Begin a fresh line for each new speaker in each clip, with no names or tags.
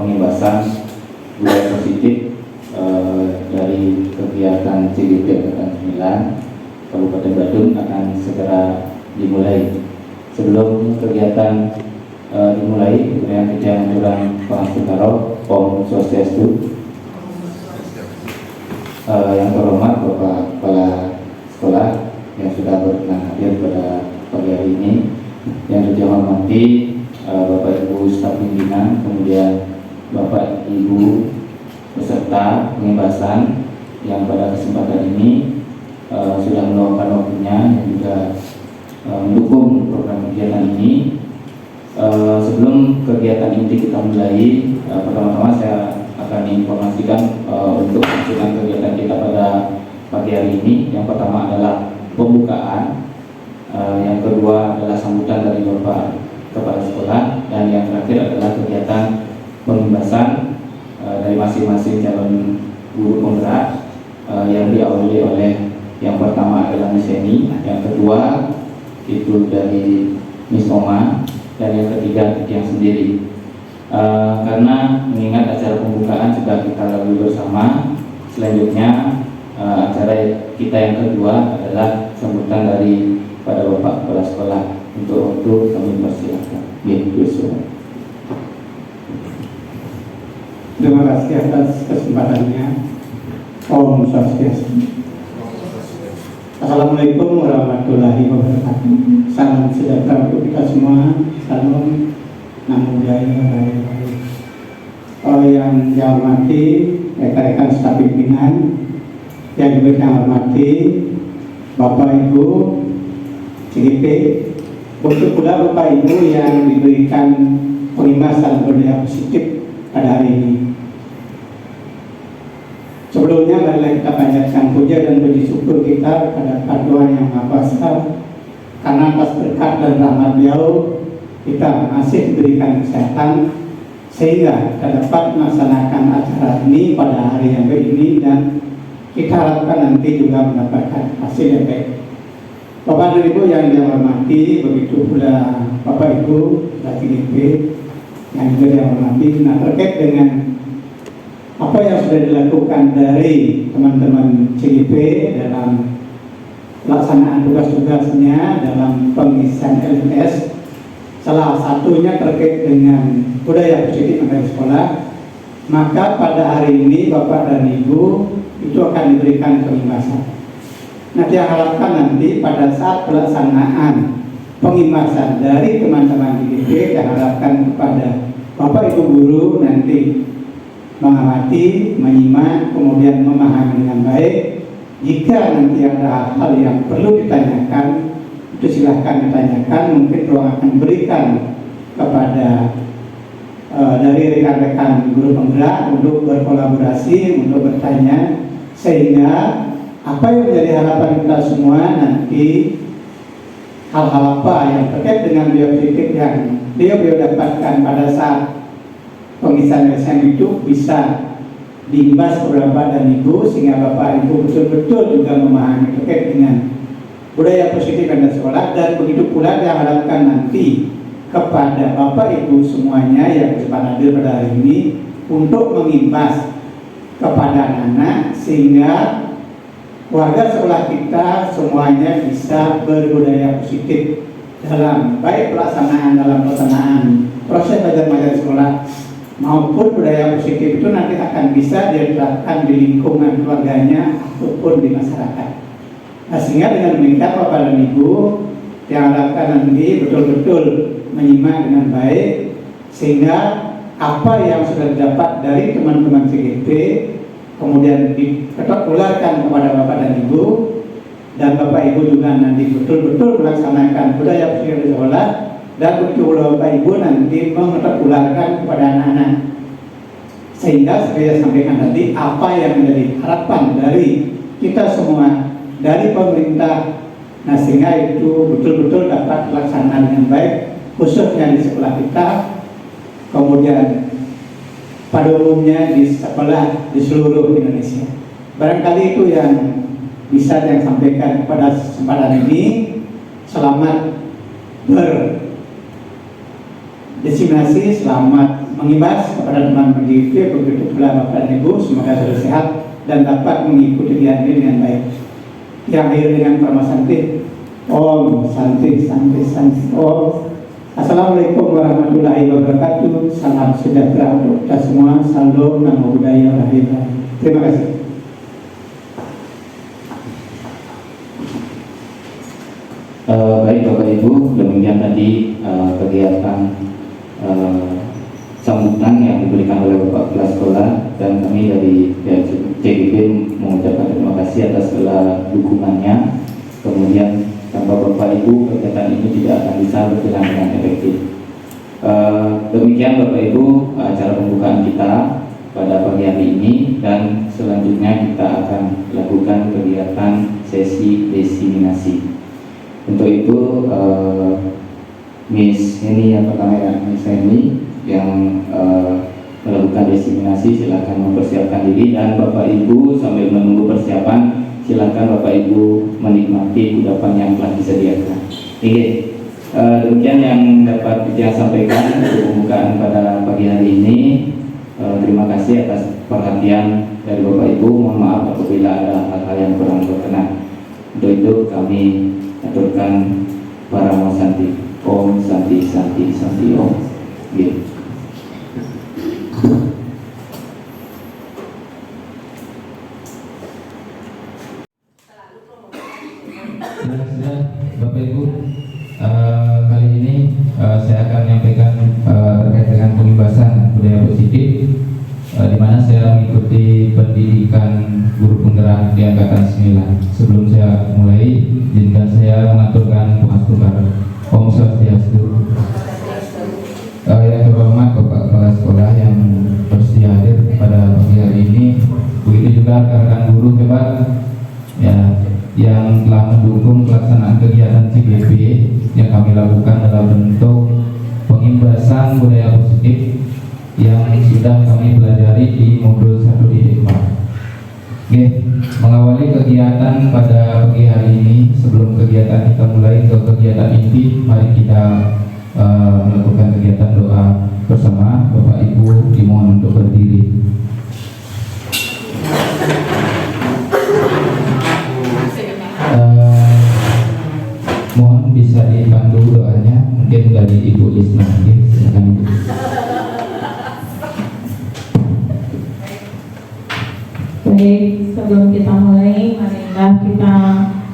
pengimbasan budaya positif dari kegiatan CGP Angkatan 9 Kabupaten Badung akan segera dimulai. Sebelum kegiatan dimulai, kemudian kita mengucapkan Pangastukaroh, Om Swastiastu. Yang terhormat Bapak Kepala Sekolah yang sudah berkenan hadir pada pagi hari ini, yang saya hormati Bapak Ibu staf pimpinan, kemudian Bapak Ibu peserta pengimbasan yang pada kesempatan ini sudah meluangkan waktunya dan juga mendukung program kegiatan ini. Sebelum kegiatan inti kita mulai, pertama-tama saya akan informasikan untuk kelanjutan kegiatan kita pada pagi hari ini. Yang pertama adalah pembukaan, yang kedua adalah sambutan dari Bapak Kepala Sekolah, dan yang terakhir adalah kegiatan pengimbasan dari masing-masing calon guru penggerak yang diawali oleh yang pertama adalah Miss Eni, yang kedua itu dari Miss Oma, dan yang ketiga yang sendiri. Karena mengingat acara pembukaan sudah kita lalui bersama, selanjutnya acara kita yang kedua adalah sambutan dari pada Bapak Kepala Sekolah. Untuk waktu kami persilakan.
Terima kasih atas kesempatannya. Om Swastiastu. Assalamualaikum warahmatullahi wabarakatuh. Salam sejahtera untuk kita semua. Salam Namo Buddhaya. Yang saya hormati rekan-rekan staf pimpinan, yang juga saya hormati Bapak Ibu CGP, untuk pula Bapak Ibu yang diberikan pengimbasan budaya positif pada hari ini. Sebelumnya marilah kita panjatkan puja dan puji syukur kita kepada Tuhan Yang Maha Kuasa, karena atas berkat dan rahmat Beliau kita masih diberikan kesehatan sehingga kita dapat melaksanakan acara ini pada hari yang baik ini, dan kita harapkan nanti juga mendapatkan hasil yang baik. Bapak dan Ibu yang saya hormati, begitu pula Bapak Ibu dari CGP yang juga saya hormati. Nah, terkait dengan apa yang sudah dilakukan dari teman-teman CGP dalam pelaksanaan tugas-tugasnya dalam pengisian LMS, salah satunya terkait dengan budaya positif di sekolah, maka pada hari ini Bapak dan Ibu itu akan diberikan pengimbasan. Nah, dia harapkan nanti pada saat pelaksanaan pengimbasan dari teman-teman CGP, dia harapkan kepada Bapak Ibu guru nanti mengamati, menyimak, kemudian memahami dengan baik. Jika nanti ada hal yang perlu ditanyakan, itu silahkan ditanyakan. Mungkin ruang akan berikan kepada dari rekan-rekan guru penggerak untuk berkolaborasi, untuk bertanya, sehingga apa yang menjadi harapan kita semua nanti, hal-hal apa yang terkait dengan biopolitik yang beliau dapatkan pada saat pengisian itu bisa diimbas kepada Bapak dan Ibu, sehingga Bapak Ibu betul-betul juga memahami terkait dengan budaya positif dan sekolah. Dan begitu pula yang harapkan nanti kepada Bapak Ibu semuanya yang bersempat hadir pada hari ini untuk mengimbas kepada anak-anak, sehingga warga sekolah kita semuanya bisa berbudaya positif dalam baik pelaksanaan proses belajar mengajar sekolah maupun budaya positif itu nanti akan bisa diterapkan di lingkungan keluarganya ataupun di masyarakat. Nah, sehingga dengan demikian Bapak dan Ibu yang harapkan nanti betul-betul menyimak dengan baik, sehingga apa yang sudah didapat dari teman-teman CGP kemudian ditularkan kepada Bapak dan Ibu, dan Bapak Ibu juga nanti betul-betul melaksanakan budaya positif di sekolah, dan betul Bapak Ibu nanti menularkan kepada anak-anak. Sehingga saya sampaikan tadi apa yang menjadi harapan dari kita semua, dari pemerintah, nah sehingga itu betul-betul dapat dilaksanakan dengan baik, khususnya di sekolah kita, kemudian pada umumnya di sekolah di seluruh Indonesia. Barangkali itu yang bisa saya sampaikan pada kesempatan ini. Selamat berdesimasi, selamat mengibas kepada teman pendidik, begitu pula Bapak dan Ibu, semoga selalu sehat dan dapat mengikuti kegiatan ini dengan baik. Yang akhir dengan Paramasanti, Om Santi Santi Santi Om. Assalamualaikum warahmatullahi wabarakatuh. Salam sejahtera untuk kita semua. Salam namo buddhaya lahir. Terima kasih.
Baik Bapak Ibu, demikian tadi kegiatan sambutan yang diberikan oleh Bapak Kepala Sekolah, dan kami dari pihak CGP mengucapkan terima kasih atas segala dukungannya. Kemudian tanpa Bapak Ibu kegiatan ini tidak akan bisa berjalan dengan efektif. Demikian Bapak Ibu acara pembukaan kita pada pagi hari ini, dan selanjutnya kita akan lakukan kegiatan sesi diseminasi. Untuk itu Miss Heni yang pertama ya, Miss Heni yang melakukan diseminasi, silakan mempersiapkan diri, dan Bapak Ibu sambil menunggu persiapan silakan Bapak Ibu menikmati kudapan yang telah disediakan. Oke, demikian yang dapat saya sampaikan untuk pembukaan pada pagi hari ini. Terima kasih atas perhatian dari Bapak Ibu. Mohon maaf apabila ada hal-hal yang kurang berkenan. Untuk itu kami aturkan Paramasanti. Om Santi Santi Santi Om. Gitu.
Sudah, Bapak Ibu, kali ini saya akan menyampaikan terkait dengan pengibasan budaya positif, di mana saya mengikuti pendidikan guru penggerak di angkatan 9. Sebelum saya mulai, izinkan saya mengaturkan pengasturan. Om Swastiastu. Yang terhormat Bapak Kepala Sekolah yang bersedia hadir pada pagi hari ini, begitu juga rekan-rekan guru hebat ya yang telah mendukung pelaksanaan kegiatan CGP yang kami lakukan dalam bentuk pengimbasan budaya positif yang sudah kami pelajari di modul 1 di IPA. Oke, mengawali kegiatan pada pagi hari ini, sebelum kegiatan kita mulai ke kegiatan inti, mari kita melakukan kegiatan doa bersama. Bapak Ibu dimohon untuk berdiri. Mohon bisa dipandu doanya, mungkin dari Ibu Lisna. Silakan Ibu.
Baik, sebelum kita mulai, marilah kita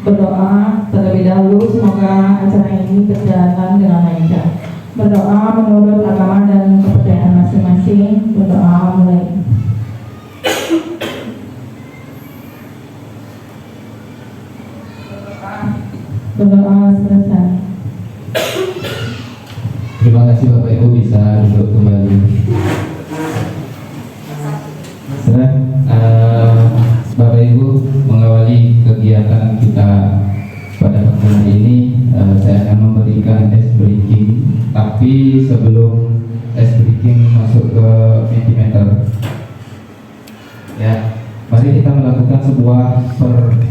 berdoa terlebih dahulu. Semoga acara ini berjalan dengan lancar. Berdoa menurut agama dan kepercayaan masing-masing. Berdoa mulai. Berdoa selesai.
Terima kasih Bapak Ibu, bisa duduk kembali. Bapak Ibu, mengawali kegiatan kita pada pagi hari ini, saya akan memberikan ice breaking. Tapi sebelum ice breaking masuk ke Mentimeter, ya, mari kita melakukan sebuah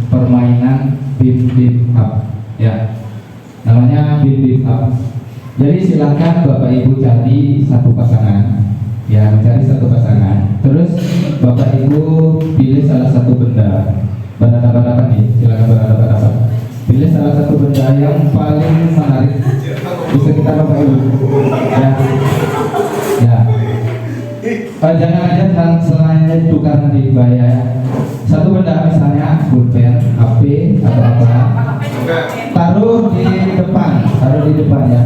permainan beat up, ya, namanya beat up. Jadi silakan Bapak Ibu cari satu pasangan, ya, mencari satu pasangan. Terus Bapak Ibu pilih salah satu benda, berhadapan-hadapan nih, silakan berhadapan-hadapan. Pilih salah satu benda yang paling menarik di sekitar Bapak Ibu, ya. Jangan aja selain itu karena dibayar, ya. Satu benda misalnya pulpen, HP atau apa, taruh di depan ya,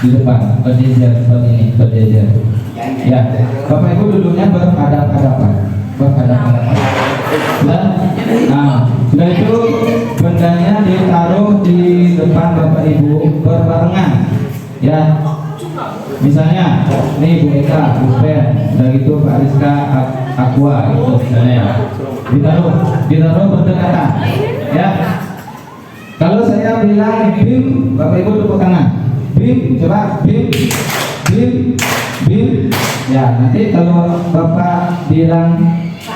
di depan berjejer seperti ini, berjejer. Ya, Bapak Ibu duduknya berhadapan-hadapan. Nah, sudah itu bendanya ditaruh di depan Bapak Ibu berbarengan. Ya, misalnya, nih Bu Eka, Bu Ben, dan itu Pak Rizka, Aqua, itu misalnya ya. Ditaruh berdekatan. Ya. Kalau saya bilang bim, Bapak Ibu tepuk tangan. Bim, coba bim. Ya, nanti kalau Bapak bilang,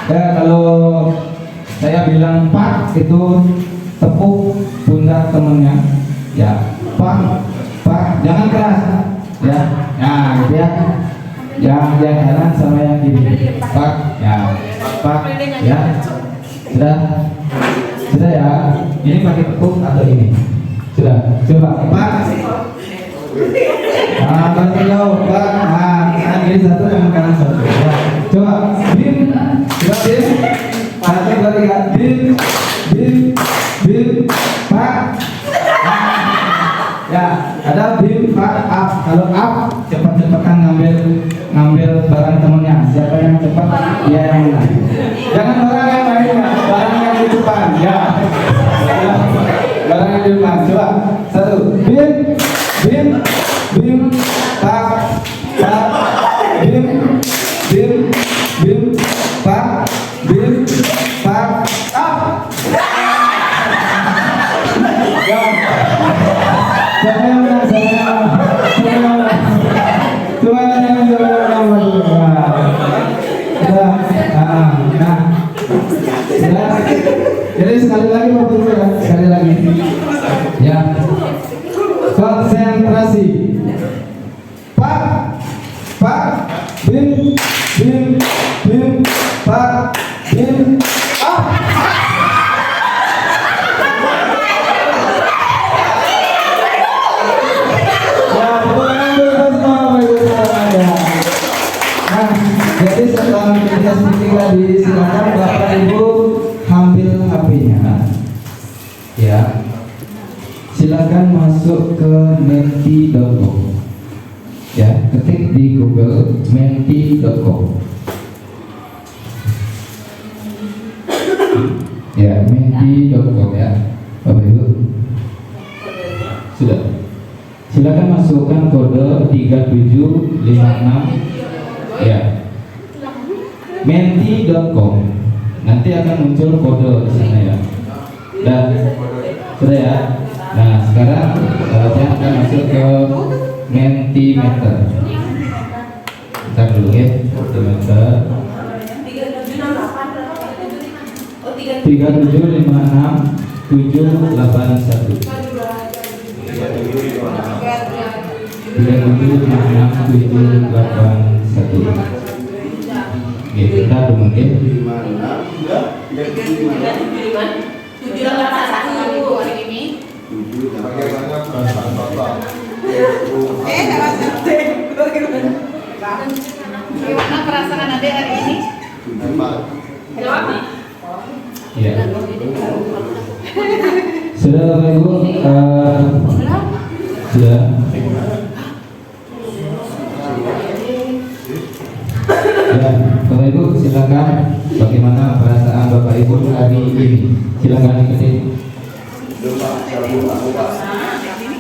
kalau saya bilang Pak, itu tepuk pundak temennya. Ya, Pak, jangan keras. Ya, nah gitu ya. Yang kanan sama yang kiri. Pak, ya, Pak, ya. Sudah ya. Ini pakai tepuk atau ini? Sudah. Coba, Pak. Bantu jauh, Pak. Tangan kiri satu, tangan kanan satu. Ya. Coba, bim, coba bim. 1, 2, 3, bim, Pak. Ya, ada bim, Pak, up. Kalau up, cepat-cepatan ngambil barang temennya. Siapa yang cepat, dia yang menang. Jangan barang yang lain, ya. Barang yang di depan, ya. Barang yang di depan. Coba, 1, bim, Pak, bim, Pak, up. Ya. Siapa yang menang? Jadi sekali lagi Bapak Ibu ya, sekali lagi. Ya. Konsentrasi. Pak, bim, Pak, bim, up. Jadi setelah kita sedikit tadi, silakan Bapak Ibu ambil HP-nya. Ya. Silakan masuk ke menti.com. Ya, ketik di Google menti.com. Ya, menti.com ya. Bapak Ibu. Sudah. Silakan masukkan kode 3756. Ya, menti.com. Nanti akan muncul kode di sana ya. Dan sudah ya. Nah sekarang saya akan masuk ke Mentimeter. Bentar dulu ya. Mentimeter 3756781. 3756781. Oke, kita dulu mungkin.
Gimana perasaan Ade hari ini? Jawab.
Ya. Sudah Bapak Ibu, sudah. Ya, Bapak Ibu silakan, bagaimana perasaan Bapak Ibu hari ini? Silakan ikuti.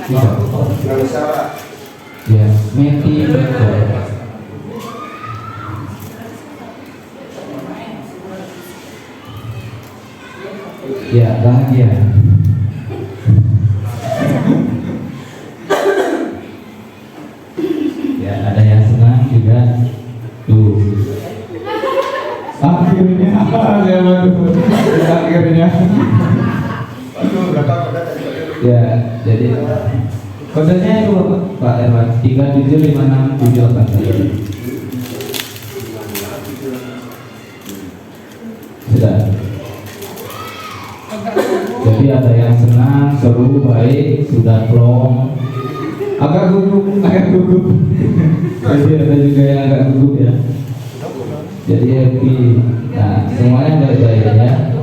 Bisa. Ya, Mentimeter. Ya, bahagia. Ya, ada yang senang juga. Tuh. Akhirnya akhirnya. Ya, jadi kodenya itu Pak Erwan 3756781. Sudah. Jadi ada yang senang, seru, baik, sudah plong. Agak gugup. Jadi ada juga yang agak gugup ya. Jadi happy. Nah, semuanya baik-baik ya.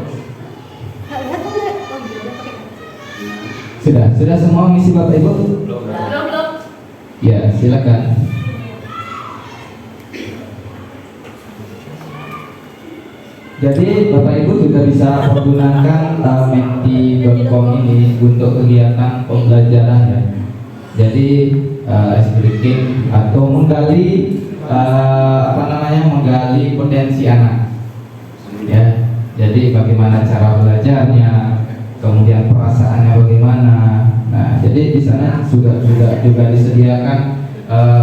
Sudah semua ngisi Bapak Ibu? Belum. Ya, silakan. Jadi Bapak Ibu juga bisa menggunakan menti.com ini untuk kegiatan pembelajaran ya. Jadi speaking atau menggali menggali potensi anak. Ya. Jadi bagaimana cara belajarnya, kemudian perasaannya bagaimana. Nah, jadi di sana juga disediakan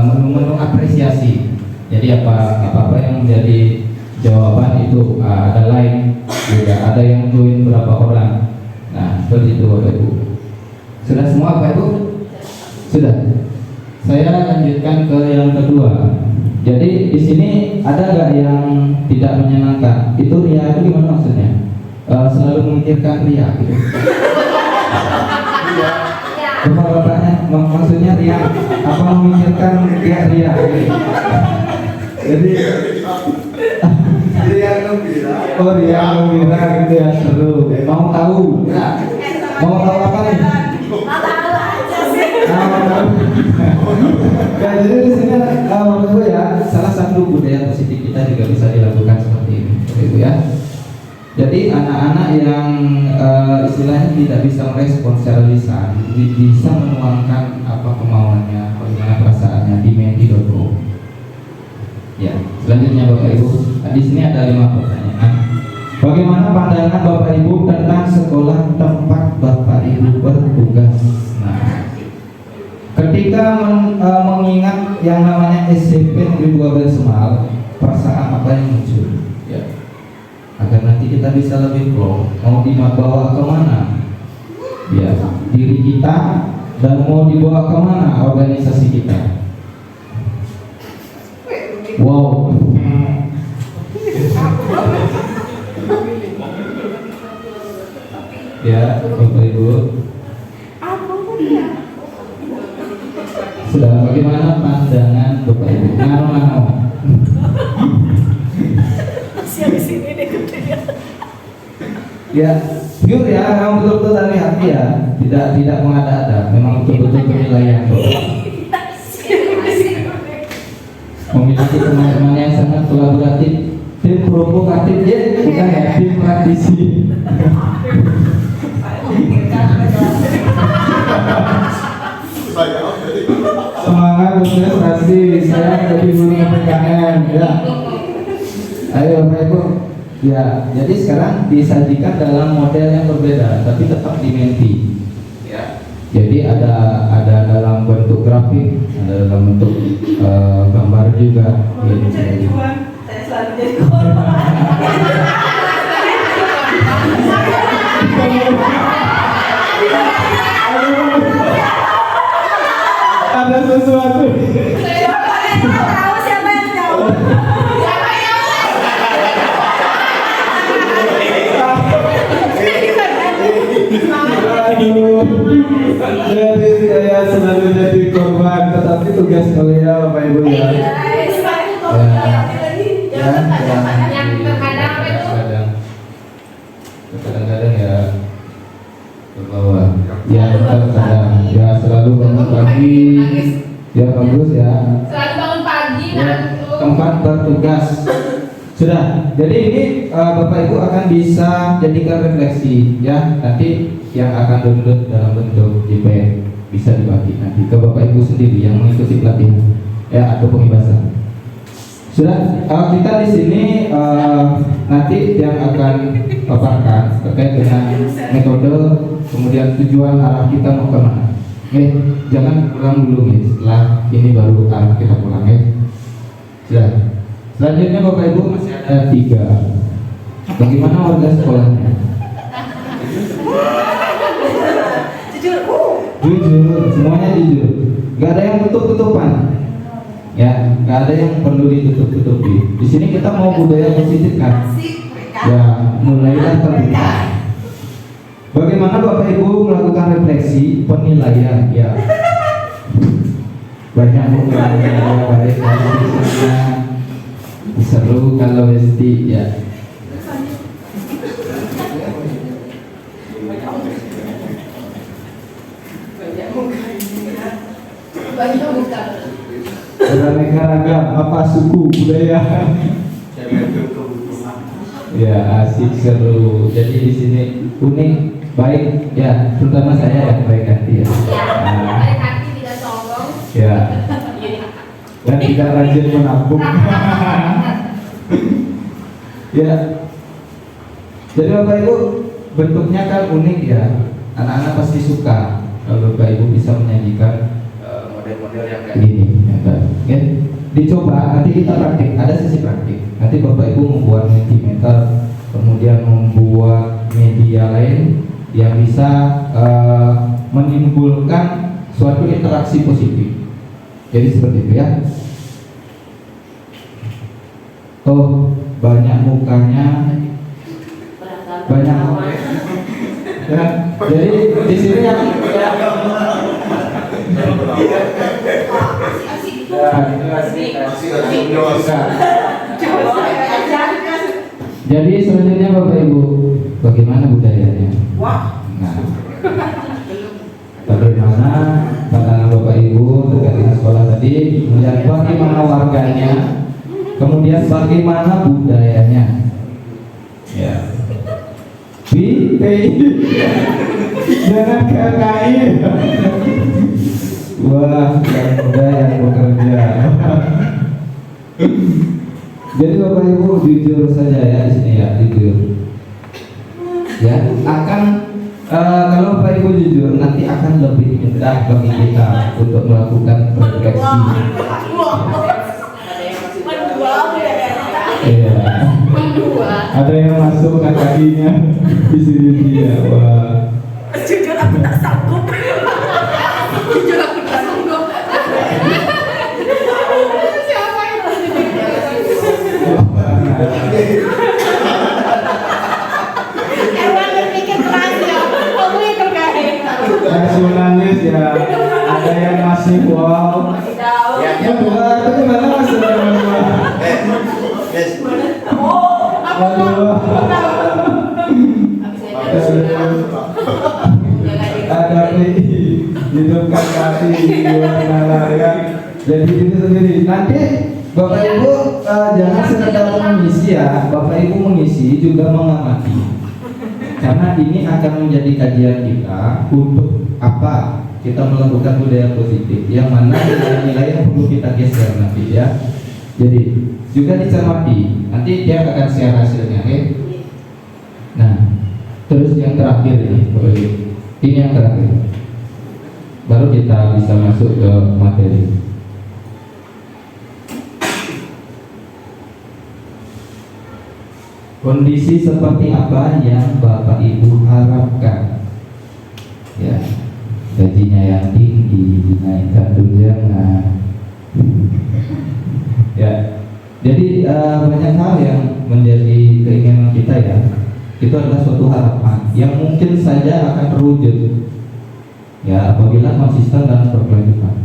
menu-menu apresiasi. Jadi apa yang menjadi jawaban itu ada like juga, ada yang join berapa orang. Nah, seperti itu Bapak Ibu. Sudah semua Bapak Ibu? Sudah. Saya lanjutkan ke yang kedua. Jadi di sini ada nggak yang tidak menyenangkan? Itu ria itu gimana maksudnya? Selalu memikirkan ria gitu. Bapak-bapaknya maksudnya ria apa memikirkan ria gitu. Jadi oh ria gembira gitu ya, seru. Mau tahu? Mau tahu apa nih? Ya, jadi di sini menurut gue ya salah satu budaya positif kita juga bisa dilakukan seperti ini, Ibu ya. Jadi anak-anak yang istilahnya tidak bisa merespon secara lisan bisa menuangkan apa kemauannya, bagaimana perasaannya di menti.co. Ya, selanjutnya Bapak Ibu, di sini ada 5 pertanyaan. Bagaimana pandangan Bapak Ibu tentang sekolah tempat Bapak Ibu bertugas? Nah, ketika mengingat yang namanya SMP Negeri 12 Semal, perasaan apa yang muncul? Ya, agar nanti kita bisa lebih flow. Mau dibawa kemana? Ya, diri kita, dan mau dibawa kemana organisasi kita? Wow. Ya, Bapak Ibu. Sudah, bagaimana pandangan Bapak Ibu? Ngano. Ya, pure ya, memang betul-betul dari hati ya, tidak mengada-ada, memang betul-betul penilaian. Memiliki teman-teman yang sangat kolaboratif, tim provokatif ya, bukan ya, tim praktisi. Semangat konsentrasi, saya lebih guru PKN ya. Ayo Bapak Ibu. Ya, jadi sekarang disajikan dalam model yang berbeda, tapi tetap di menti. Ya. Jadi ada dalam bentuk grafik, ada dalam bentuk gambar juga.
Saya selalu jadi korban.
Ada sesuatu.
Tahu siapa yang jawab?
Jadi saya selalu jadi korban, tetapi tugas kalian Bapak Ibu ya.
Kadang-kadang ya berbawa. Ya kadang ya selalu bangun pagi. Ya bagus ya.
Selalu bangun pagi
Ya, tempat bertugas. Sudah. Jadi ini Bapak Ibu akan bisa jadikan refleksi ya. Nanti yang akan download dalam bentuk JPEG bisa dibagi nanti ke Bapak Ibu sendiri yang mengikuti pelatihan ya atau pembebasan. Sudah, kita di sini nanti yang akan paparkan terkait dengan metode, kemudian tujuan arah kita mau kemana. Jangan pulang dulu nih, setelah ini baru arah kita pulang ya. Sudah. Selanjutnya Bapak Ibu masih ada 3. Bagaimana warga sekolahnya? Jujur, semuanya jujur. Gak ada yang tutup-tutupan. Ya, gak ada yang perlu ditutup-tutupi. Di sini kita mau budaya positif kan? Ya, mulailah terbuka. Bagaimana Bapak Ibu melakukan refleksi penilaian? Ya, banyak yang baik di sana. Seru kalau mesti ya. Beraneka ragam, apa suku, budaya. Ya, asik, seru. Jadi di sini unik, baik ya, terutama saya yang baik hati ya.
Baik hati, tidak sombong.
Ya. Dan tidak rajin menabung. Ya. Jadi Bapak Ibu bentuknya kan unik ya. Anak-anak pasti suka kalau Bapak Ibu bisa menyajikan model-model yang kayak gini. Ya. Dicoba, nanti kita praktik. Ada sesi praktik. Nanti Bapak Ibu membuat Mentimeter, kemudian membuat media lain yang bisa menimbulkan suatu interaksi positif. Jadi seperti itu ya. Oh, banyak mukanya, banyak. Ya, jadi di sini yang jadi selanjutnya Bapak Ibu, bagaimana budayanya? Nah, bagaimana pandangan Bapak Ibu terkait dengan sekolah tadi, kemudian bagaimana warganya, kemudian bagaimana budayanya? Ya.
Jangan KKI.
Wah, yang muda yang bekerja. Jadi Bapak Ibu jujur saja ya di sini ya, jujur. Ya, akan kalau Bapak Ibu jujur nanti akan lebih mudah bagi kita untuk melakukan refleksi. Iya. Ada yang masuk kakinya di sini dia. Wah.
Jujur aku tak sanggup. Jujur aku tak sanggup. Siapa itu? Emang berpikir keras ya. Kamu yang terkait.
Langsung nangis ya. Ada yang masih wow.
Yang kedua itu gimana Mas? Ada hidupkan hati ya. Jadi itu sendiri. Nanti Bapak Ibu jangan sekedar mengisi ya, Bapak Ibu mengisi juga mengamati. Karena ini akan menjadi kajian kita untuk apa kita melakukan budaya positif, yang mana nilai-nilai yang perlu kita geser nanti ya. Jadi juga dicermati, nanti dia akan share hasilnya, oke? Nah, terus yang terakhir ini yang terakhir, baru kita bisa masuk ke materi. Kondisi seperti apa yang Bapak Ibu harapkan? Ya, gajinya yang tinggi, dinaikkan tunjangan. Ya, jadi banyak hal yang menjadi keinginan kita ya. Itu adalah suatu harapan yang mungkin saja akan terwujud ya apabila konsisten dalam berkelanjutan.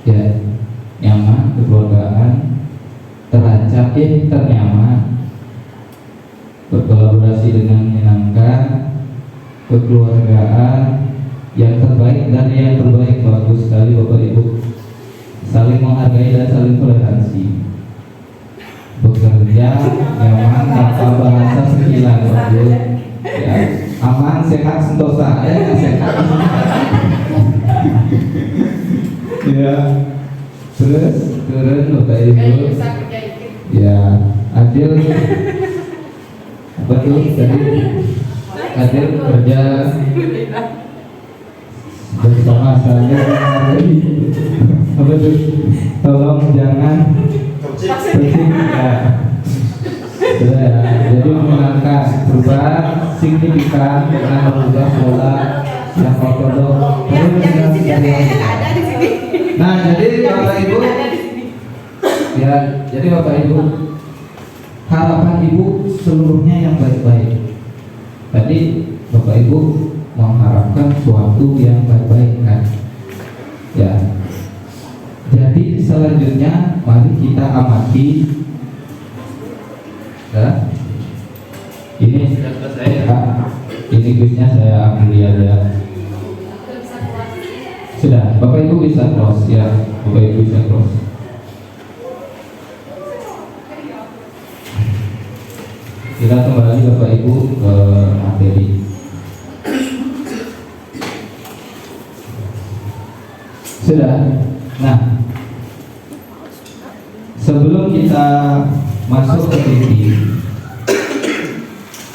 Ya, nyaman, kekeluargaan, terancam, ternyaman, berkolaborasi dengan menyenangkan, kekeluargaan yang terbaik dan yang terbaik. Bagus sekali Bapak Ibu, saling menghargai dan saling toleransi, bekerja nyaman tanpa bahasa sekilan, ya, aman, sehat, sentosa, sehat. Ya, terus keren Bapak Ibu, ya, adil, apa tuh tadi, adil kerja bersama saya, apa tuh, tolong jangan penting ya. Jadi menangkap perubahan signifikan dengan mengubah pola yang ortodoks. Nah, jadi Bapak Ibu, ya, jadi Bapak Ibu, harapan Ibu seluruhnya yang baik-baik. Tadi Bapak Ibu mengharapkan suatu yang baik-baik kan? Ya. Jadi selanjutnya mari kita amati. Ya. Ini sudah selesai ya. Ini kuisnya saya ambil aja. Sudah, Bapak Ibu bisa close ya. Bapak Ibu bisa close. Kita kembali Bapak Ibu ke materi. Sudah. Nah, sebelum kita masuk ke inti,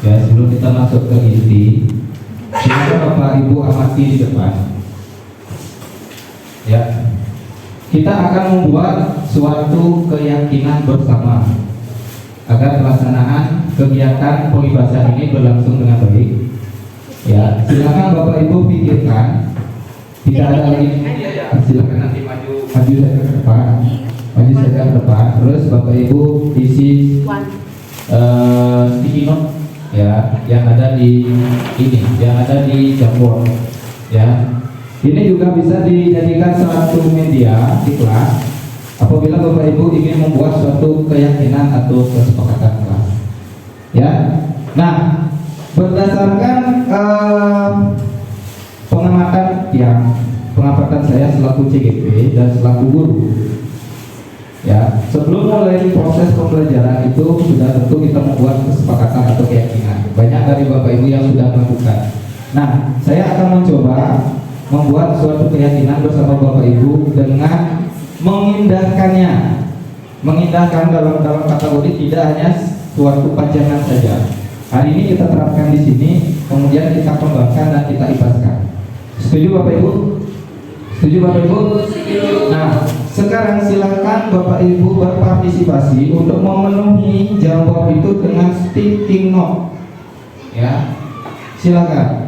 ya sebelum kita masuk ke inti, silakan Bapak Ibu amati di depan. Ya, kita akan membuat suatu keyakinan bersama agar pelaksanaan kegiatan polibasa ini berlangsung dengan baik. Ya, silakan Bapak Ibu pikirkan. Tidak ada lagi, ya, silakan nanti maju saya ke depan. Maju saja ke depan. Terus Bapak Ibu isi sticky note ya yang ada di ini, yang ada di jamboard ya. Ini juga bisa dijadikan satu media di kelas apabila Bapak Ibu ingin membuat suatu keyakinan atau kesepakatan kelas ya. Nah, berdasarkan pengamatan saya selaku CGP dan selaku guru ya, sebelum mulai proses pembelajaran itu sudah tentu kita membuat kesepakatan atau keyakinan. Banyak dari Bapak Ibu yang sudah melakukan. Nah, saya akan mencoba membuat suatu keyakinan bersama Bapak Ibu dengan mengindahkannya, mengindahkan dalam kategori tidak hanya suatu pajangan saja. Hari ini kita terapkan di sini, kemudian kita kembangkan dan kita ibaskan. Setuju Bapak Ibu? Setuju Bapak Ibu? Nah, sekarang silakan Bapak Ibu berpartisipasi untuk memenuhi jamboard itu dengan sticky note. Ya, silakan.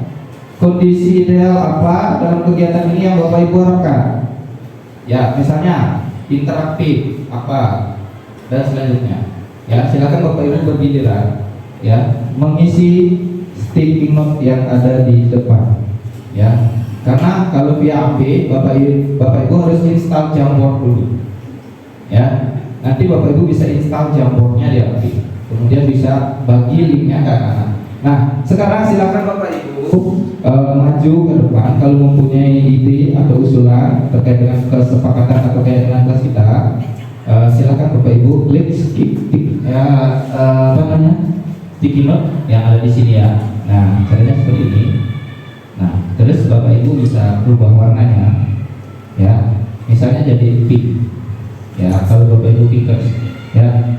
Kondisi ideal apa dalam kegiatan ini yang Bapak Ibu harapkan? Ya, misalnya interaktif apa dan selanjutnya. Ya, silakan Bapak Ibu bergiliran ya mengisi sticky note yang ada di depan. Ya, karena kalau via HP Bapak Ibu harus install Jamboard dulu. Ya, nanti Bapak Ibu bisa install Jamboardnya di HP. Kemudian bisa bagi linknya ke anak-anak. Nah, sekarang silakan Bapak Ibu maju ke depan kalau mempunyai ide atau usulan terkait dengan kesepakatan atau keyakinan kelas kita. Silakan Bapak Ibu klik skip sticky note yang ada di sini ya. Nah, caranya seperti ini. Nah, terus Bapak Ibu bisa berubah warnanya, ya. Misalnya jadi pink, ya. Kalau Bapak Ibu pinkers, ya.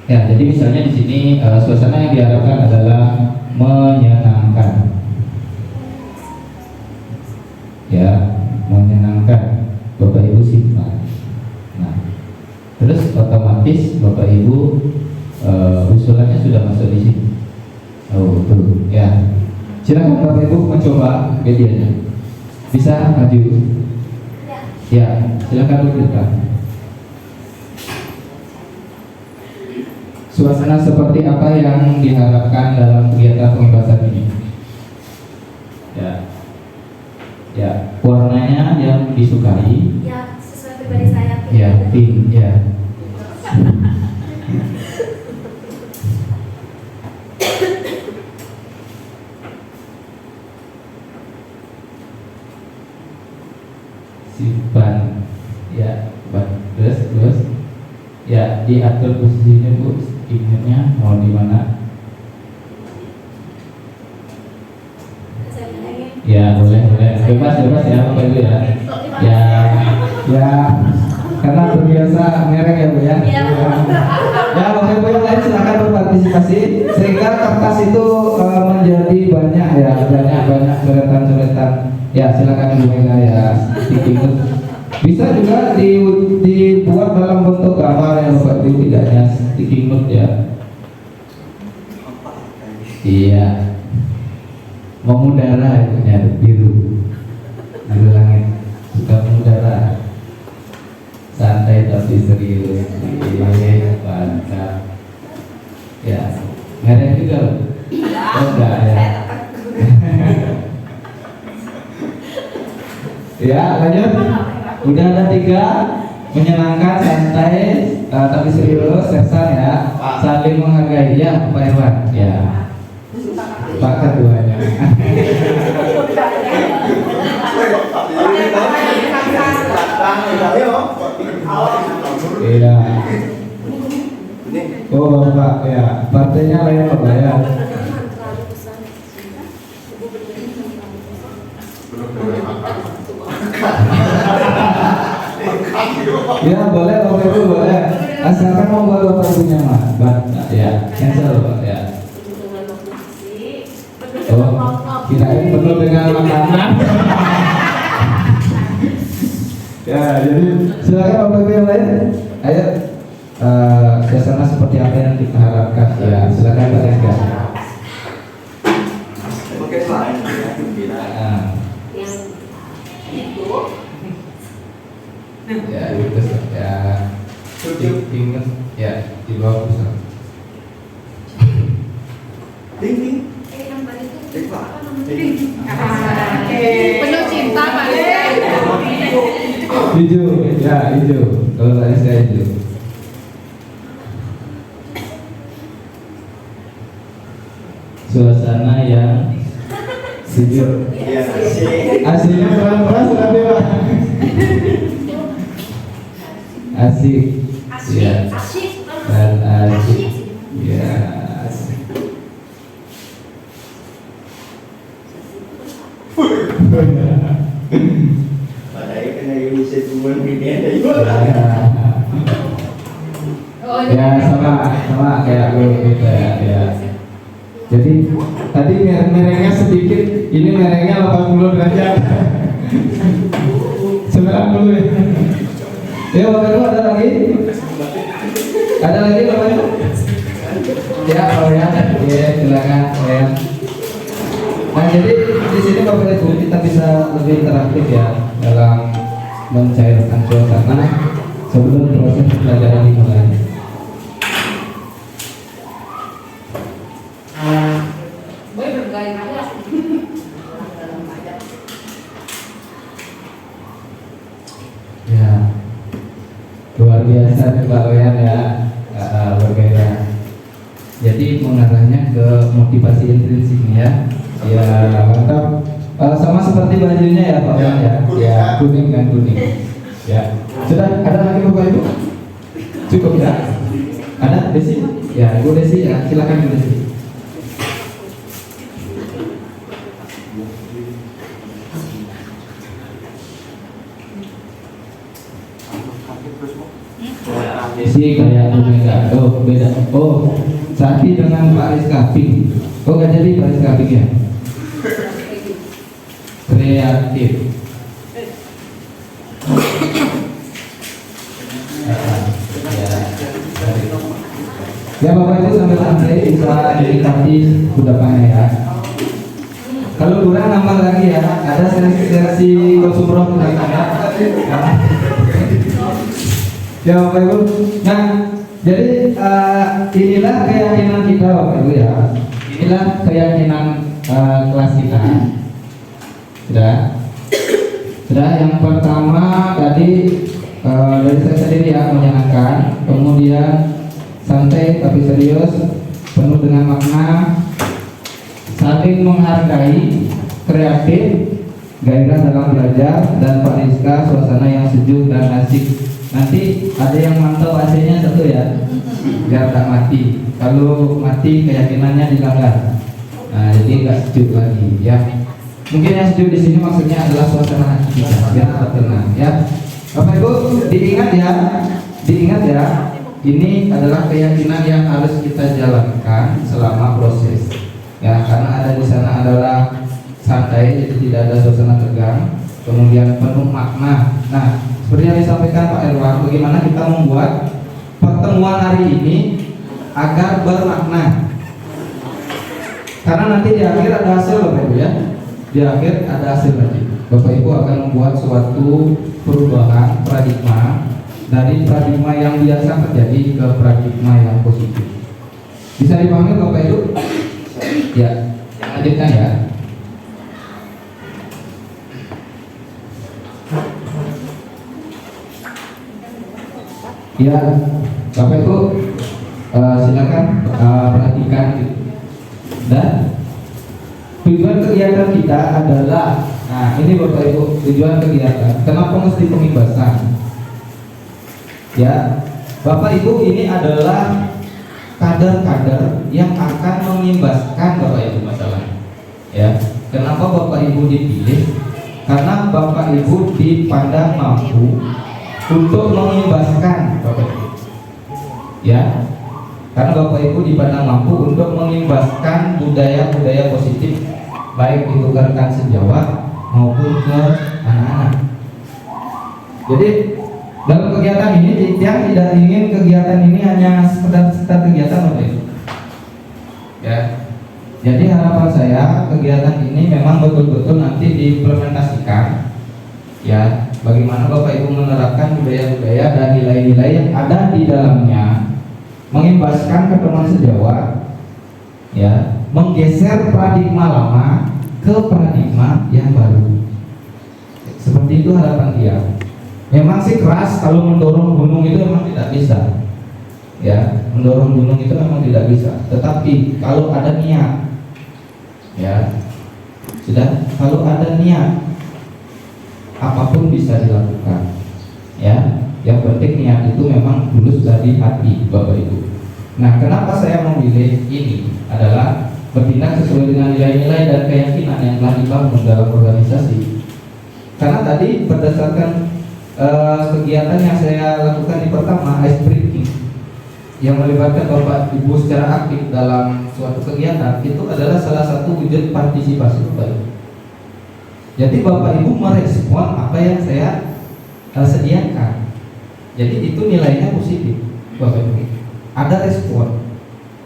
Ya, jadi misalnya di sini suasana yang diharapkan adalah menyenangkan, ya, menyenangkan. Bapak Ibu simpan. Nah, terus otomatis Bapak Ibu usulannya sudah masuk di sini. Oh, betul, ya. Silakan Bapak Ibu mencoba medianya. Bisa maju? Ya, silakan bergerak. Suasana seperti apa yang diharapkan dalam kegiatan pengibasan ini? Ya, ya, warnanya yang disukai.
Ya, sesuai pribadi saya.
Ya, pink, ya. Simpan, ya, terus, ya, diatur posisinya Bu, stikernya mau di mana? Ya, boleh, bebas ya Bapak Ibu ya. Ya, karena terbiasa merek ya Bu ya. Ya, Bapak Ibu yang lain silakan berpartisipasi sehingga kertas itu menjadi banyak ya, banyak coretan-coretan. Ya, silakan Ibu Mega ya. Bisa juga dibuat dalam bentuk gambar yang Bapak Ibu, tidak hanya sticky note ya. Iya, mengudara itu biru langit, suka mengudara, santai tapi serius, mantap. Ya, ngarep juga loh. Oh enggak ya. Ya, lanjut. Udah ada 3, menyenangkan, santai, tapi serius, sersan ya, saling menghargai ya Pak Irwan. Ya, Pak Ketuanya. Iya. Oh Bapak ya, partainya lain Bapak ya. Ya boleh Bapak Ibu boleh, asalkan membuat Bapak Ibu nyaman. Ya, cancel Bapak ya. Oh, kirain penuh dengan makanan. Ya, jadi silakan Bapak Ibu yang lain. Ayo, suasana seperti apa yang kita harapkan? Ya, silakan Pak Reza.
Oke, slide.
Ya, itu ya.
Penuh cinta Pak Rizka.
Hijau, ya hijau. Kalau tadi saya hijau. Suasana yang sejuk. Aslinya pelan-pelan tapi Pak. Asik. Ya. Dan asik. Ya. Asik. Ya sama kayak lu gitu ya. Jadi tadi merengnya sedikit, ini merengnya 80 derajat. 90 ya. Ya Bapak Ibu ada lagi? Ada lagi Bapak Ibu? Ya, ya silakan ya. Nah jadi di sini Bapak Ibu kita bisa lebih interaktif ya dalam mencairkan suasana sebelum proses pembelajaran dimulai. Ya, luar biasa kebawaian ya, bergairah. Jadi mengarahnya ke motivasi intrinsiknya ya, mantap. Sama seperti bajunya ya Pak ya, ya kuning dan kuning. Ya, sudah ada lagi Bapak Ibu? Cukup ya? Ada Desi? Ya, Bu Desi ya, silakan Bu Desi. Desi kayak Bu Mega. Oh beda. Oh Sati dengan Pak Rizka Pink. Oh nggak jadi Pak Rizka Pink ya? Kreatif. Ya Bapak Ibu sambil santai bisa dinikmati kudapannya ya. Kalau kurang nambah lagi ya, ada sesi konsumroh kudapannya. Ya Bapak Ibu. Nah jadi inilah keyakinan kita Bapak Ibu ya. Inilah keyakinan kelas kita. Sudah yang pertama tadi dari saya sendiri ya, menyenangkan, kemudian santai tapi serius, penuh dengan makna, saling menghargai, kreatif, gairah dalam belajar, dan Pak Rizka suasana yang sejuk dan asik. Nanti ada yang mantau AC-nya satu ya, biar tak mati. Kalau mati keyakinannya dilanggar. Nah jadi nggak sejuk lagi ya. Mungkin yang sejuk di sini maksudnya adalah suasana hati kita biar tetap tenang ya. Bapak Ibu diingat ya, ini adalah keyakinan yang harus kita jalankan selama proses ya, karena ada di sana adalah santai, jadi tidak ada suasana tegang, kemudian penuh makna. Nah seperti yang disampaikan Pak Erwan, bagaimana kita membuat pertemuan hari ini agar bermakna, karena nanti di akhir ada hasil Bapak Ibu ya. Di akhir ada hasil lagi. Bapak Ibu akan membuat suatu perubahan paradigma dari paradigma yang biasa terjadi ke paradigma yang positif. Bisa dipahami Bapak Ibu? Ya, lanjutkan ya. Ya, Bapak Ibu silakan perhatikan. Dan tujuan kegiatan kita adalah, nah ini Bapak Ibu, tujuan kegiatan. Kenapa mesti pembebasan? Ya, Bapak Ibu ini adalah kader-kader yang akan mengimbaskan Bapak Ibu masalah. Ya, kenapa Bapak Ibu dipilih? Karena Bapak Ibu dipandang mampu untuk mengimbaskan Bapak Ibu. Ya, karena Bapak Ibu dipandang mampu untuk mengimbaskan budaya-budaya positif, baik itu ke rekan sejawat maupun ke anak-anak. Jadi dalam kegiatan ini yang tidak ingin kegiatan ini hanya sekedar kegiatan Bapak Ibu. Ya. Jadi harapan saya kegiatan ini memang betul-betul nanti diimplementasikan. Ya, bagaimana Bapak Ibu menerapkan budaya-budaya dan nilai-nilai yang ada di dalamnya, mengimbaskan ke teman sejawat, ya, menggeser paradigma lama ke paradigma yang baru. Seperti itu harapan dia. Memang sih keras, kalau mendorong gunung itu memang tidak bisa. Ya, mendorong gunung itu memang tidak bisa. Tetapi kalau ada niat, ya sudah, kalau ada niat, apapun bisa dilakukan. Ya, yang penting niat itu memang tulus dari hati, Bapak Ibu. Nah, kenapa saya memilih ini adalah bertindak sesuai dengan nilai-nilai dan keyakinan yang telah dibangun dalam organisasi. Karena tadi berdasarkan kegiatan yang saya lakukan di pertama, ice breaking, yang melibatkan Bapak Ibu secara aktif dalam suatu kegiatan, itu adalah salah satu wujud partisipasi Bapak Ibu. Jadi Bapak Ibu merespon apa yang saya sediakan. Jadi itu nilainya positif Bapak Ibu. Ada respon.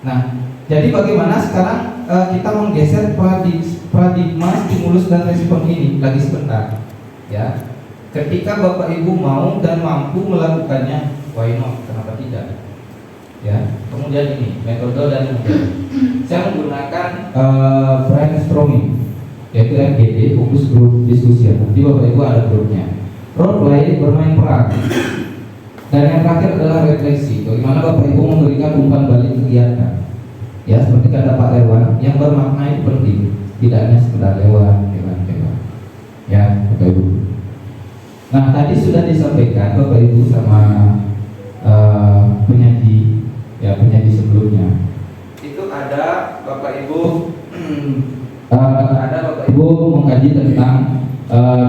Nah, jadi bagaimana sekarang kita menggeser paradigma stimulus dan respon ini lagi sebentar. Ya, ketika Bapak Ibu mau dan mampu melakukannya, why not? Kenapa tidak? Ya, kemudian ini metode dan metode. Saya menggunakan brainstorming, yaitu FGD, fokus grup diskusi. Nanti Bapak Ibu ada grupnya. Role play, bermain peran. Dan yang terakhir adalah refleksi. Bagaimana Bapak Ibu memberikan umpan balik kegiatan. Ya, seperti kata Pak Irwan, yang bermakna itu penting, tidak hanya sekedar lewat. Ya, Bapak Ibu. Nah, tadi sudah disampaikan Bapak Ibu sama penyaji, ya penyaji sebelumnya. Itu ada Bapak Ibu, mengkaji tentang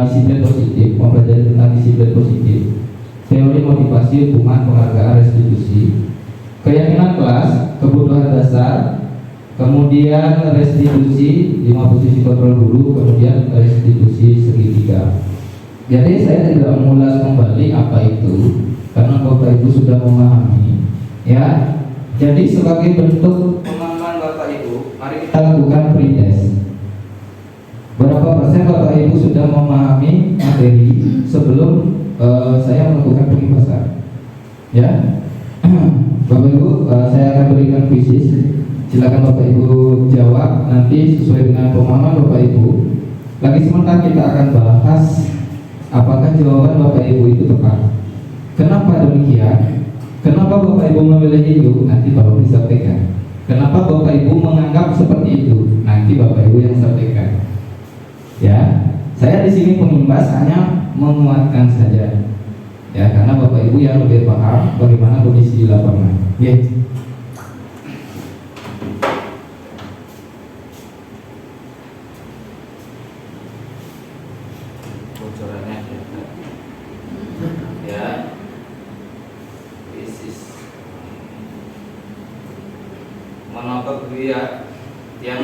disiplin positif, mempelajari tentang disiplin positif, teori motivasi, hukuman, penghargaan, restitusi, keyakinan kelas, kebutuhan dasar, kemudian restitusi, 5 posisi kontrol guru, kemudian restitusi segitiga. Jadi saya tidak mengulas kembali apa itu, karena Bapak Ibu sudah memahami. Ya, jadi sebagai bentuk pemahaman Bapak Ibu, mari kita lakukan pretest. Berapa persen Bapak Ibu sudah memahami materi sebelum saya melakukan pembahasan? Ya, Bapak Ibu, saya akan berikan kuisis. Silakan Bapak Ibu jawab nanti sesuai dengan pemahaman Bapak Ibu. Lagi sebentar kita akan bahas apakah jawaban Bapak Ibu itu tepat. Kenapa demikian? Kenapa Bapak Ibu memilih itu? Nanti baru disampaikan. Kenapa Bapak Ibu menganggap seperti itu? Nanti Bapak Ibu yang sampaikan. Ya, saya di sini pengimbas hanya menguatkan saja. Ya, karena Bapak Ibu yang lebih paham bagaimana kondisi di lapangan. Ya. Bocorannya ya, krisis monopol dia yang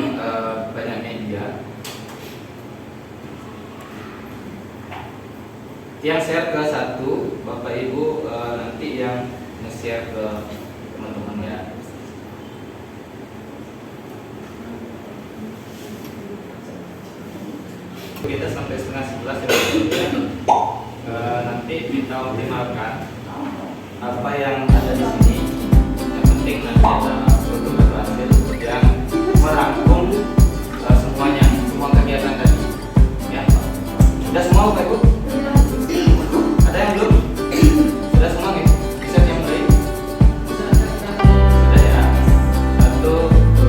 banyak media yang share ke satu, Bapak Ibu nanti yang nge-share ke teman-teman ya. Kita sampai setengah 11 ya, nanti kita optimalkan apa yang ada di sini. Yang penting nanti ada produk atau hasil yang merangkum semuanya, semua kegiatan tadi. Ya, sudah semua Bapak Ibu? Ada yang belum? Sudah semua nih? Bisa yang baik? Sudah ya. 1, 2, 3.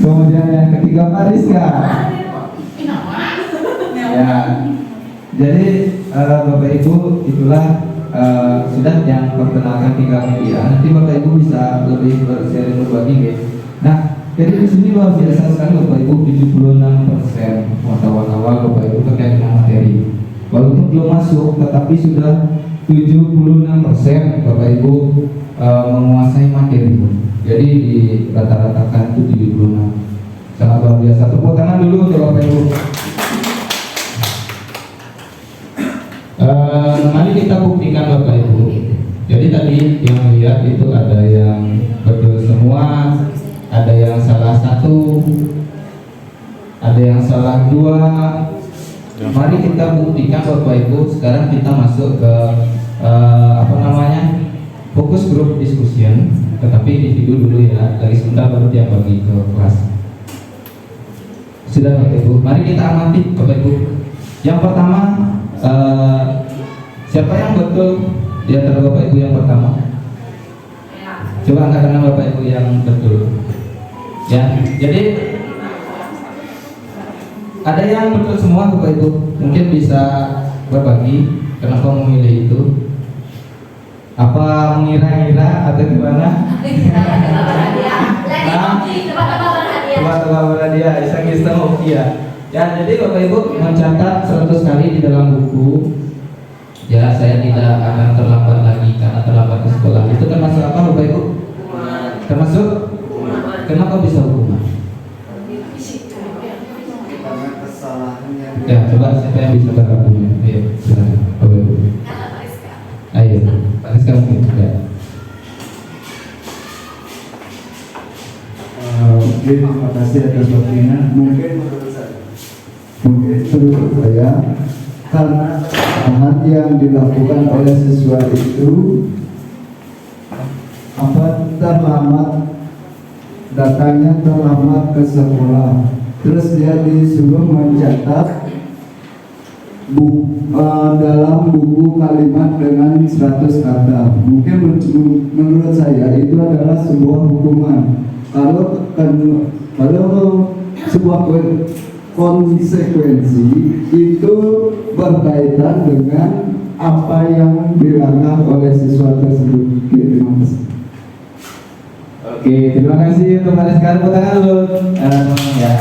Kemudian yang ketiga Mariska. Ya, jadi Bapak Ibu itulah sudah yang perkenalkan 3 media. Nanti Bapak Ibu bisa lebih bersharing berbagi ya. Nah, jadi di sini luar biasa sekali Bapak Ibu, 76% wartawan awal Bapak Ibu terkait dengan materi. Walaupun belum masuk, tetapi sudah 76% Bapak Ibu menguasai materi. Jadi di rata-ratakan itu 76. Sangat luar biasa. Tepuk tangan dulu untuk Bapak Ibu. Mari kita buktikan Bapak Ibu. Jadi tadi yang lihat itu ada yang betul semua, ada yang salah satu, ada yang salah 2. Mari kita buktikan Bapak Ibu. Sekarang kita masuk ke fokus grup discussion. Tetapi individu dulu ya. Dari sebentar baru dia bagi ke kelas. Sudah Bapak Ibu. Mari kita amati Bapak Ibu. Yang pertama, siapa yang betul di antara Bapak Ibu yang pertama? Coba angkat tangan Bapak Ibu yang betul. Ya, jadi ada yang betul semua Bapak Ibu. Mungkin bisa berbagi kenapa memilih itu. Apa mengira-ngira atau gimana? Tebak-tebakan hadiah, iseng-iseng hoki ya. Ya, jadi Bapak Ibu mencatat 100 kali di dalam buku. Ya, saya tidak akan terlambat lagi karena terlambat ke sekolah. Itu termasuk apa Bapak Ibu? Termasuk? Kenapa bisa hukuman? Ya, coba siapa yang bisa bergabung? Ayo, silakan Bapak Ibu. Ayo, Pak Rizka mungkin ya.
Terima kasih atas waktunya. Mungkin menurut saya karena hal yang dilakukan oleh siswa itu terlambat, datangnya terlambat ke sekolah, terus dia disuruh mencatat dalam buku kalimat dengan 100 kata. Mungkin menurut saya itu adalah sebuah hukuman. Kalau sebuah konsekuensi itu berkaitan dengan apa yang dilanggar oleh siswa tersebut. Terima kasih.
Oke, terima kasih untuk Pak Rizka. Tepuk tangan dulu ya.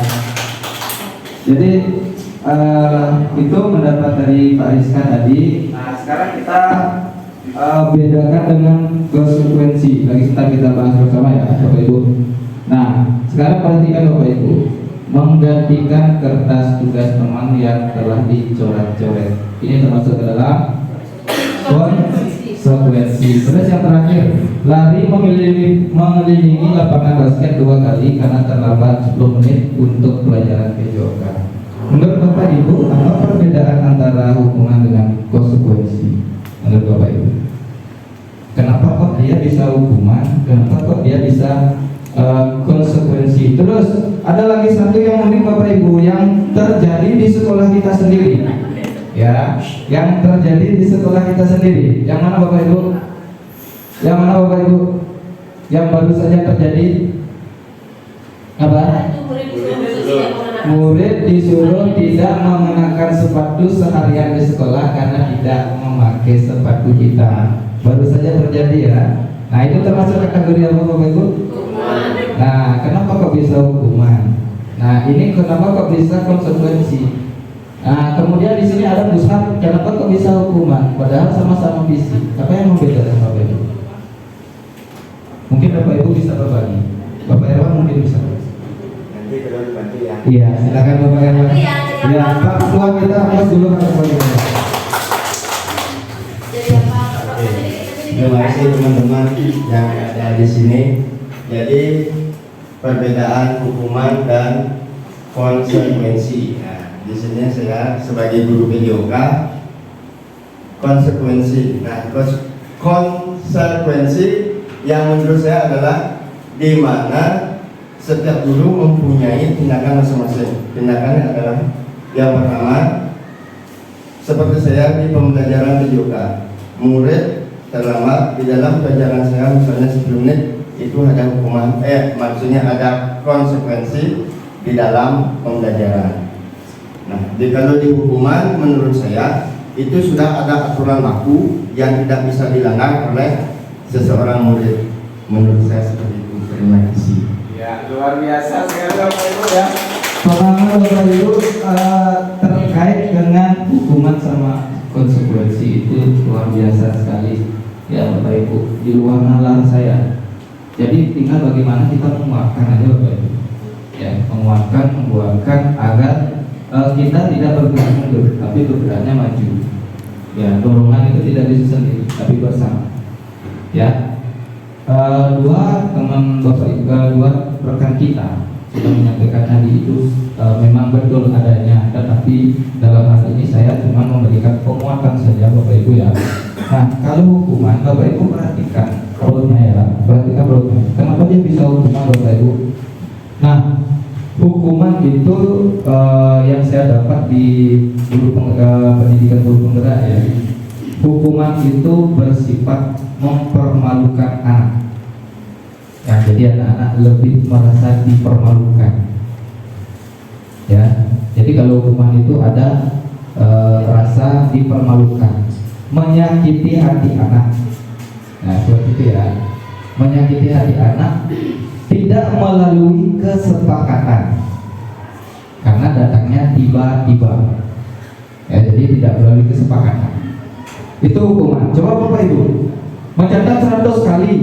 Jadi itu pendapat dari Pak Rizka tadi. Nah, sekarang kita bedakan dengan konsekuensi. Lagi sebentar kita bahas bersama ya Bapak Ibu. Nah, sekarang perhatikan Bapak Ibu, menggantikan kertas tugas teman yang telah dicoret-coret. Ini termasuk ke dalam konsekuensi. Terus yang terakhir, lari mengelilingi lapangan basket 2 kali karena terlambat 10 menit untuk pelajaran PJOK. Menurut Bapak Ibu, apa perbedaan antara hukuman dengan konsekuensi? Menurut Bapak Ibu, kenapa kok dia bisa hukuman? Kenapa kok dia bisa konsekuensi? Terus ada lagi satu yang unik Bapak Ibu, yang terjadi di sekolah kita sendiri. Ya, yang terjadi di sekolah kita sendiri. Yang mana Bapak Ibu? Yang mana Bapak Ibu? Yang baru saja terjadi apa? Murid disuruh tidak mengenakan sepatu seharian di sekolah karena tidak memakai sepatu hitam. Baru saja terjadi ya. Nah, itu termasuk kategori apa Bapak Ibu? Nah, kenapa kok bisa hukuman? Nah, ini kenapa kok bisa konsekuensi? Nah, kemudian di sini ada Ustaz, kenapa kok bisa hukuman? Padahal sama-sama fisik. Apa yang membedakan Bapak Ibu? Mungkin Bapak Ibu bisa berbagi. Bapak Erwan mungkin bisa.
Nanti kalau dibantu ya.
Iya, silakan Bapak Erwan. Ya, Pak Ketua kita harus dulu Bapak Erwan.
Terima kasih teman-teman yang ada di sini. Jadi perbedaan hukuman dan konsekuensi. Nah, di sini saya sebagai guru PJOK, konsekuensi. Nah, konsekuensi yang menurut saya adalah di mana setiap guru mempunyai tindakan masing-masing. Tindakannya adalah yang pertama, seperti saya di pembelajaran PJOK, murid terlambat di dalam pelajaran saya misalnya 10 menit, itu ada hukuman, maksudnya ada konsekuensi di dalam pembelajaran. Nah, kalau di hukuman menurut saya itu sudah ada aturan baku yang tidak bisa dilanggar oleh seseorang murid. Menurut saya seperti itu. Terima kasih.
Ya, luar biasa sekali Bapak Ibu ya. Pemahaman Bapak Ibu terkait dengan hukuman sama konsekuensi itu luar biasa sekali ya Bapak Ibu, di luar nalar saya. Jadi tinggal bagaimana kita menguatkan aja Bapak Ibu ya, menguatkan agar kita tidak bergerak mundur tapi bergeraknya maju ya. Dorongan itu tidak bisa sendiri tapi bersama ya. Dua teman Bapak Ibu, dua rekan kita sudah menyampaikan tadi itu memang betul adanya, tetapi dalam hal ini saya cuma memberikan penguatan saja Bapak Ibu ya. Nah, kalau hukuman Bapak Ibu perhatikan perutnya ya, perhatikan perutnya. Kenapa dia bisa hukuman Bapak Ibu? Nah, hukuman itu yang saya dapat di pendidikan guru penggerak ya. Hukuman itu bersifat mempermalukan anak. Ya, jadi anak-anak lebih merasa dipermalukan. Ya, jadi kalau hukuman itu ada rasa dipermalukan, menyakiti hati anak. Nah, seperti itu ya, menyakiti hati anak, tidak melalui kesepakatan, karena datangnya tiba-tiba. Ya, jadi tidak melalui kesepakatan. Itu hukuman. Coba Bapak Ibu mencatat 100 kali.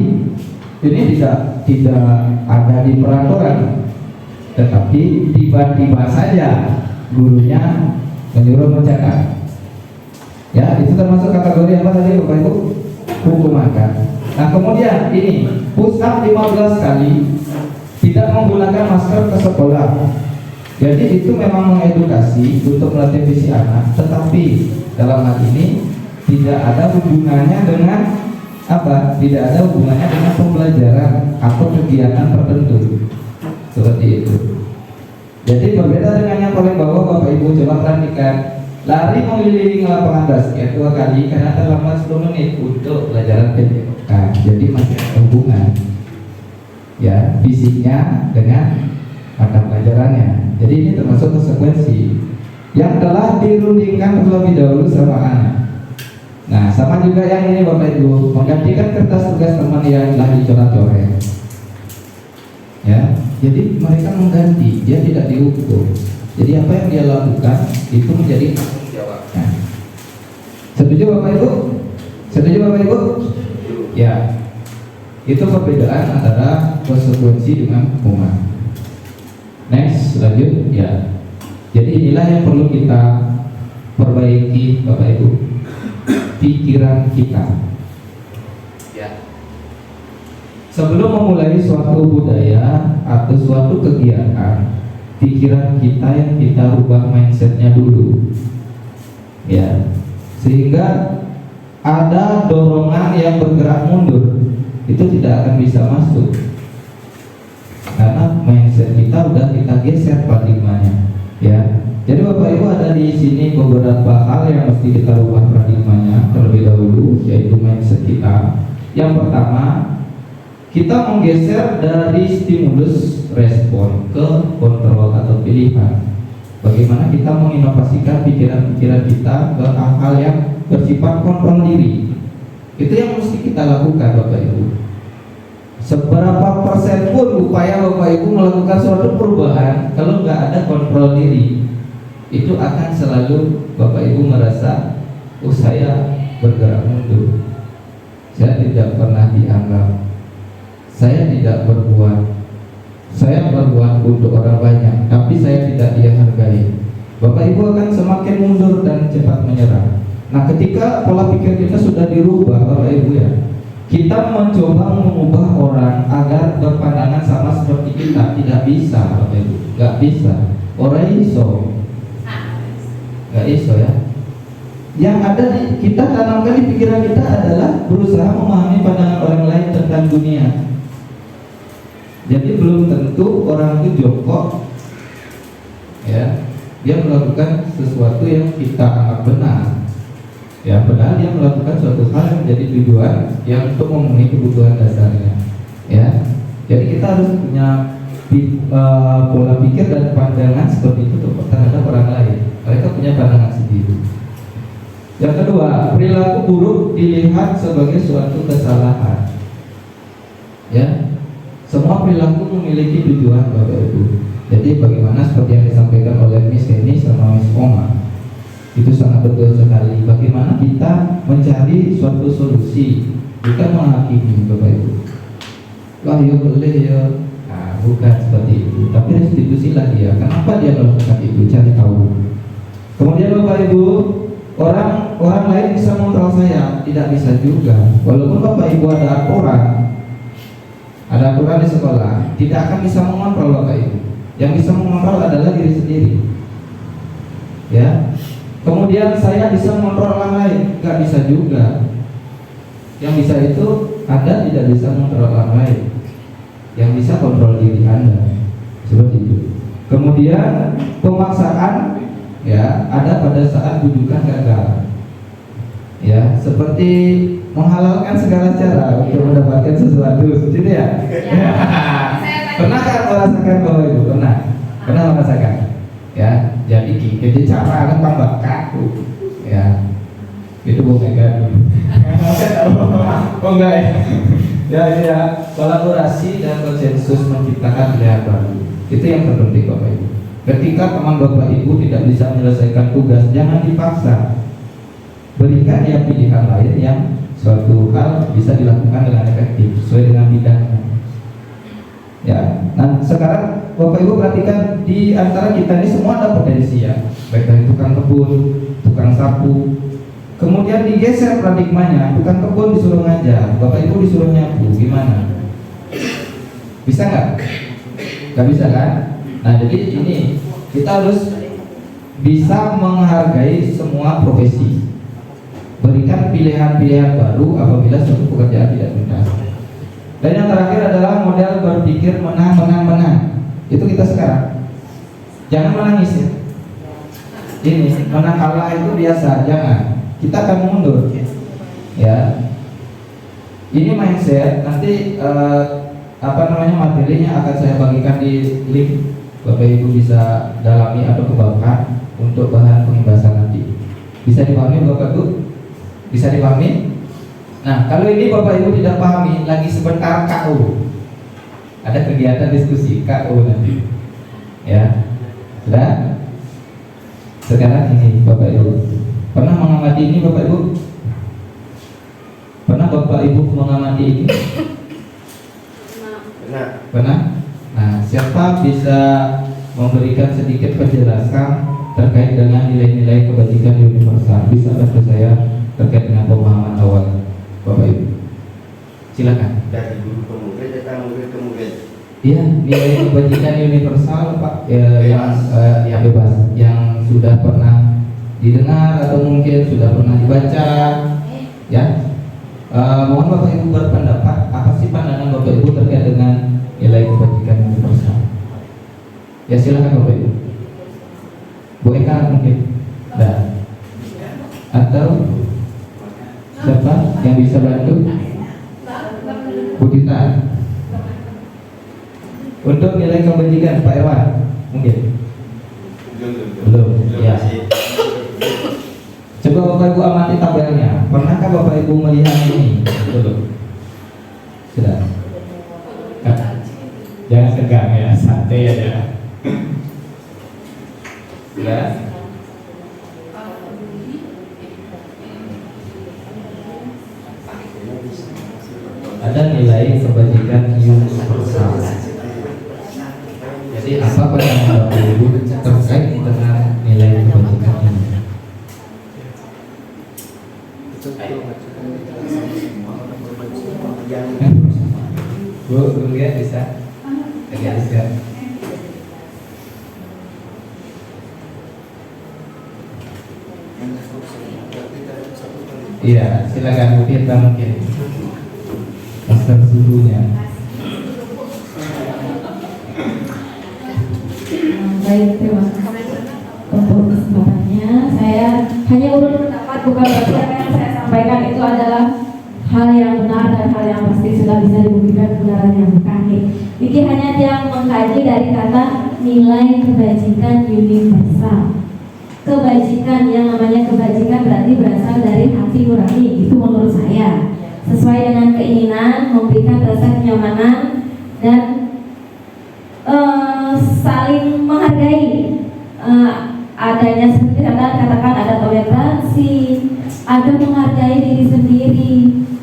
Ini tidak ada di peraturan, tetapi tiba-tiba saja gurunya menyuruh mencatat. Ya, itu termasuk kategori apa tadi Bapak Ibu? Hukuman kan. Nah, kemudian ini push up 15 kali, tidak menggunakan masker ke sekolah. Jadi itu memang mengedukasi untuk melatih visi anak, tetapi dalam hal ini tidak ada hubungannya dengan apa? Tidak ada hubungannya dengan pembelajaran atau kegiatan tertentu. Seperti itu. Jadi berbeda dengan yang paling bawah Bapak Ibu, coba perhatikan. Lari mengelilingi lapangan basket 2 kali karena terlambat 10 menit untuk pelajaran pendek. Nah, jadi masih ada hubungan ya fisiknya dengan mata pelajarannya. Jadi ini termasuk konsekuensi yang telah dirundingkan terlebih dahulu sama anak. Nah, sama juga yang ini Bapak Ibu, menggantikan kertas tugas teman yang telah dicoret-coret. Ya, jadi mereka mengganti, dia tidak dihukum. Jadi apa yang dia lakukan itu menjadi tanggung jawabnya. Setuju Bapak Ibu? Setuju Bapak Ibu? Ya. Itu perbedaan antara konsekuensi dengan hukuman. Next, lanjut ya. Jadi inilah yang perlu kita perbaiki Bapak Ibu, pikiran kita. Ya. Sebelum memulai suatu budaya atau suatu kegiatan, pikiran kita yang kita rubah mindsetnya dulu. Ya. Sehingga ada dorongan yang bergerak mundur, itu tidak akan bisa masuk. Karena mindset kita udah kita geser paradigmanya. Ya. Jadi Bapak Ibu ada di sini beberapa hal yang mesti kita rubah paradigmanya terlebih dahulu, yaitu mindset kita. Yang pertama, kita menggeser dari stimulus respon ke kontrol atau pilihan. Bagaimana kita menginovasikan pikiran-pikiran kita ke hal-hal yang bersifat kontrol diri. Itu yang mesti kita lakukan Bapak Ibu. Seberapa persen pun upaya Bapak Ibu melakukan suatu perubahan, kalau nggak ada kontrol diri, itu akan selalu Bapak Ibu merasa, oh saya bergerak mundur, saya tidak pernah dianggap, saya tidak berbuat, saya berbuat untuk orang banyak, tapi saya tidak dihargai. Bapak Ibu akan semakin mundur dan cepat menyerah. Nah, ketika pola pikir kita sudah dirubah Bapak Ibu ya, kita mencoba mengubah orang agar berpandangan sama seperti kita, tidak bisa Bapak Ibu, nggak bisa. Orang iso, nggak iso ya. Yang ada di kita tanamkan di pikiran kita adalah berusaha memahami pandangan orang lain tentang dunia. Jadi belum tentu orang itu jongkok, ya, dia melakukan sesuatu yang kita anggap benar. Ya, padahal dia melakukan suatu hal yang menjadi tujuan yang untuk memenuhi kebutuhan dasarnya. Ya, jadi kita harus punya pola pikir dan pandangan seperti itu terhadap orang lain. Mereka punya pandangan sendiri. Yang kedua, perilaku buruk dilihat sebagai suatu kesalahan. Ya, semua perilaku memiliki tujuan, Bapak Ibu. Jadi bagaimana seperti yang disampaikan oleh Miss Eni sama Miss Oma, itu sangat betul sekali. Bagaimana kita mencari suatu solusi, bukan menghakimi, Bapak Ibu. Wah, ya boleh ya. Nah, bukan seperti itu. Tapi restitusilah dia. Kenapa dia melakukan itu? Cari tahu. Kemudian Bapak Ibu, orang lain bisa mengontrol saya, tidak bisa juga. Walaupun Bapak Ibu ada aturan di sekolah, tidak akan bisa mengontrol Bapak Ibu. Yang bisa mengontrol adalah diri sendiri. Ya. Kemudian saya bisa mengontrol orang lain, nggak bisa juga. Yang bisa itu Anda tidak bisa mengontrol orang lain. Yang bisa kontrol diri Anda. Seperti itu. Kemudian pemaksaan, ya, ada pada saat bujukan gagal. Ya, seperti menghalalkan segala cara untuk mendapatkan sesuatu, gitu ya. Pernah kan merasakan bahwa itu? Pernah merasakan? Ya, jadi cara kan tambah kaku. Ya, itu bukan gaduh. Oh enggak ya. Ya, kolaborasi dan konsensus menciptakan pilihan baru. Itu yang terpenting Bapak Ibu. Ketika teman Bapak Ibu tidak bisa menyelesaikan tugas, jangan dipaksa. Berikan dia pilihan lain yang suatu hal bisa dilakukan dengan efektif sesuai dengan bidangnya. Ya, nah sekarang Bapak Ibu perhatikan, di antara kita ini semua ada potensi ya, baik dari tukang kebun, tukang sapu. Kemudian digeser paradigmanya, tukang kebun disuruh ngajar, Bapak Ibu disuruh nyapu, gimana? Bisa nggak? Nggak bisa kan? Nah, jadi ini kita harus bisa menghargai semua profesi. Berikan pilihan-pilihan baru apabila suatu pekerjaan tidak tuntas. Dan yang terakhir adalah model berpikir menang. Itu kita sekarang. Jangan menangis ya. Ini menang kalah itu biasa, jangan. Kita akan mundur. Ya. Ini mindset nanti materinya akan saya bagikan di link. Bapak Ibu bisa dalami atau kembangkan untuk bahan pengibasan nanti. Bisa dipahami Bapak Ibu? Bisa dipahami? Nah, kalau ini Bapak Ibu tidak pahami, lagi sebentar KO. Ada kegiatan diskusi KO nanti. Ya. Sudah? Sekarang ini Bapak Ibu. Pernah mengamati ini Bapak Ibu? Pernah Bapak Ibu mengamati ini? Pernah? Nah, siapa bisa memberikan sedikit penjelasan terkait dengan nilai-nilai kebajikan universal? Bisa bantu saya terkait dengan pemahaman awal Bapak Ibu? Silakan.
Dari guru ke murid, datang murid ke murid.
Iya, nilai kebajikan universal Pak, yang bebas, yang sudah pernah didengar atau mungkin sudah pernah dibaca, ya. Mohon Bapak Ibu berpendapat, apa sih pandangan Bapak Ibu terkait dengan nilai kebajikan universal? Ya silakan Bapak Ibu. Bu Eka mungkin, nah. Atau siapa yang bisa bantu? Bu Dita. Untuk nilai kebajikan Pak Irwan mungkin? Belum. Ya. Coba Bapak Ibu amati tabelnya. Pernahkah Bapak Ibu melihat ini? Belum. Sudah. Jangan tegang ya, santai aja. Sudah. Ada nilai kebajikan universal. Jadi apa pandangan Bapak Ibu terkait dengan nilai kebajikan ini? Bu lihat bisa? Bisa. Iya, silakan Bu Tirta mungkin. Master suhunya.
Baik, terima kasih untuk kesempatannya. Saya hanya urut pendapat, bukan berarti apa yang saya sampaikan itu adalah hal yang benar dan hal yang pasti sudah bisa dibuktikan kebenarannya, bukan. Ini hanya yang mengkaji dari kata nilai kebajikan universal.
kebajikan. Yang namanya kebajikan berarti berasal dari hati nurani, itu menurut saya. Sesuai dengan keinginan, memberikan rasa kenyamanan dan saling menghargai. Adanya seperti katakan ada toleransi, ada menghargai diri sendiri,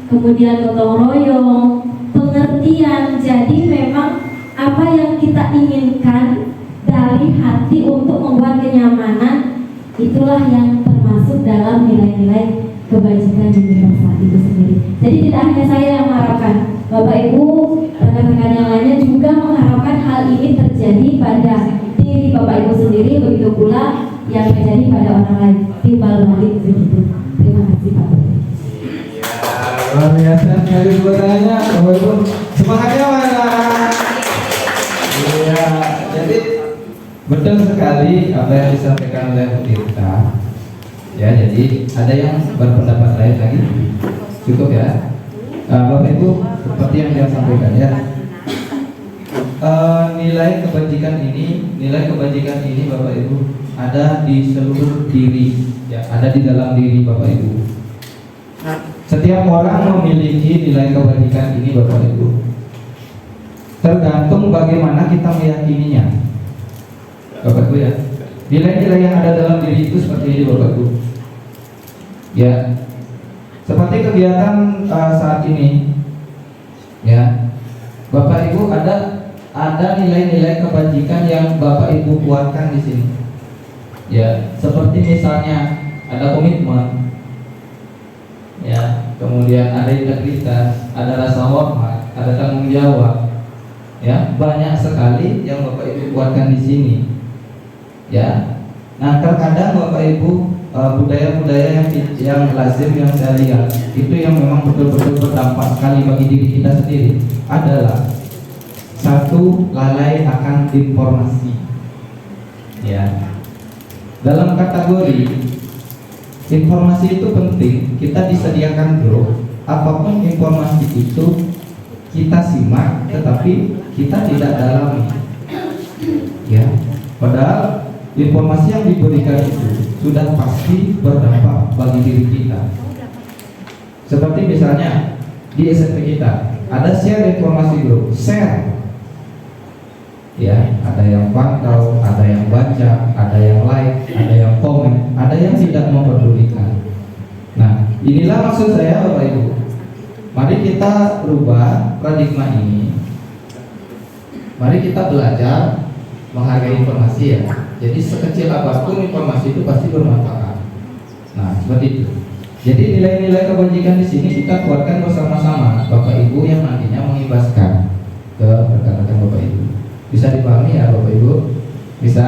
kemudian gotong royong, pengertian. Jadi memang apa yang kita inginkan dari hati untuk membuat kenyamanan, itulah yang termasuk dalam nilai-nilai kebajikan universal itu sendiri. Jadi tidak hanya saya yang mengharapkan, Bapak Ibu, rekan-rekan yang lainnya juga mengharapkan hal ini terjadi pada diri Bapak Ibu sendiri, begitu pula yang terjadi pada orang lain. Timbal balik begitu. Terima kasih Pak.
Luar biasa sekali buatannya, Bapak Ibu. Semangatnya mana? Iya, jadi betul sekali apa yang disampaikan oleh Bu Tirta. Ya, jadi ada yang berpendapat lain lagi? Cukup ya. Bapak Ibu, seperti yang dia sampaikan ya. Nilai kebajikan ini Bapak Ibu ada di seluruh diri, ya, ada di dalam diri Bapak Ibu. Setiap orang memiliki nilai kebajikan ini Bapak Ibu. Tergantung bagaimana kita meyakininya, Bapak Ibu ya. Nilai-nilai yang ada dalam diri itu seperti ini Bapak Ibu. Ya, seperti kegiatan saat ini, ya, Bapak Ibu ada nilai-nilai kebajikan yang Bapak Ibu kuatkan di sini. Ya, seperti misalnya ada komitmen, ya, kemudian ada integritas, ada rasa hormat, ada tanggung jawab, ya, banyak sekali yang Bapak Ibu kuatkan di sini, ya. Nah, terkadang Bapak Ibu budaya-budaya yang lazim yang saya lihat itu yang memang betul-betul berdampak sekali bagi diri kita sendiri adalah satu, lalai akan informasi, ya. Dalam kategori informasi itu penting, kita disediakan bro. Apapun informasi itu kita simak, tetapi kita tidak dalami, ya. Padahal informasi yang diberikan itu sudah pasti berdampak bagi diri kita. Seperti misalnya di SMP kita ada share informasi bro, share. Ya, ada yang pantau, ada yang baca, ada yang like, ada yang komen, ada yang tidak mempedulikan. Nah, inilah maksud saya Bapak Ibu. Mari kita rubah paradigma ini. Mari kita belajar menghargai informasi ya. Jadi sekecil apapun informasi itu pasti bermanfaat. Nah, seperti itu. Jadi nilai-nilai kebajikan di sini kita kuatkan bersama-sama Bapak Ibu yang nantinya mengimbaskan ke rekan-rekan Bapak Ibu. Bisa dipahami ya Bapak Ibu? Bisa.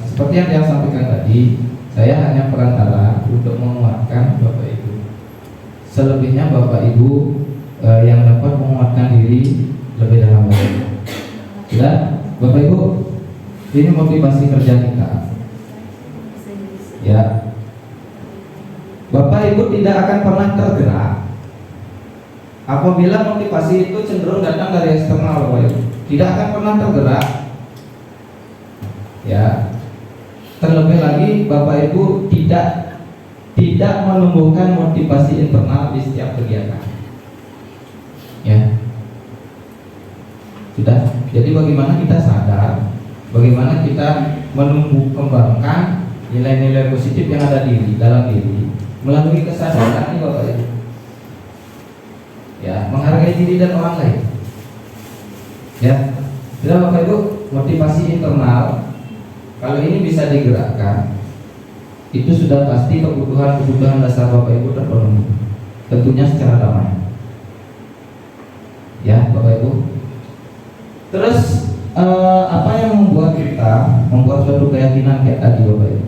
Seperti yang saya sampaikan tadi, saya hanya perantara untuk menguatkan Bapak Ibu. Selebihnya Bapak Ibu yang dapat menguatkan diri lebih dalam lagi. Sudah, Bapak Ibu, ini motivasi kerja kita. Ya, Bapak Ibu tidak akan pernah tergerak apabila motivasi itu cenderung datang dari eksternal Bapak Ibu. Tidak akan pernah tergerak. Ya, terlebih lagi Bapak Ibu tidak menumbuhkan motivasi internal di setiap kegiatan. Ya, sudah. Jadi bagaimana kita sadar, bagaimana kita menumbuh kembangkan nilai-nilai positif yang ada di dalam diri melalui kesadaran ini Bapak Ibu. Ya, menghargai diri dan orang lain. Ya, sudah Bapak Ibu, motivasi internal kalau ini bisa digerakkan, itu sudah pasti kebutuhan dasar Bapak Ibu terpenuhi, tentunya secara damai. Ya, Bapak Ibu. Terus apa yang membuat kita membuat suatu keyakinan kayak tadi Bapak Ibu?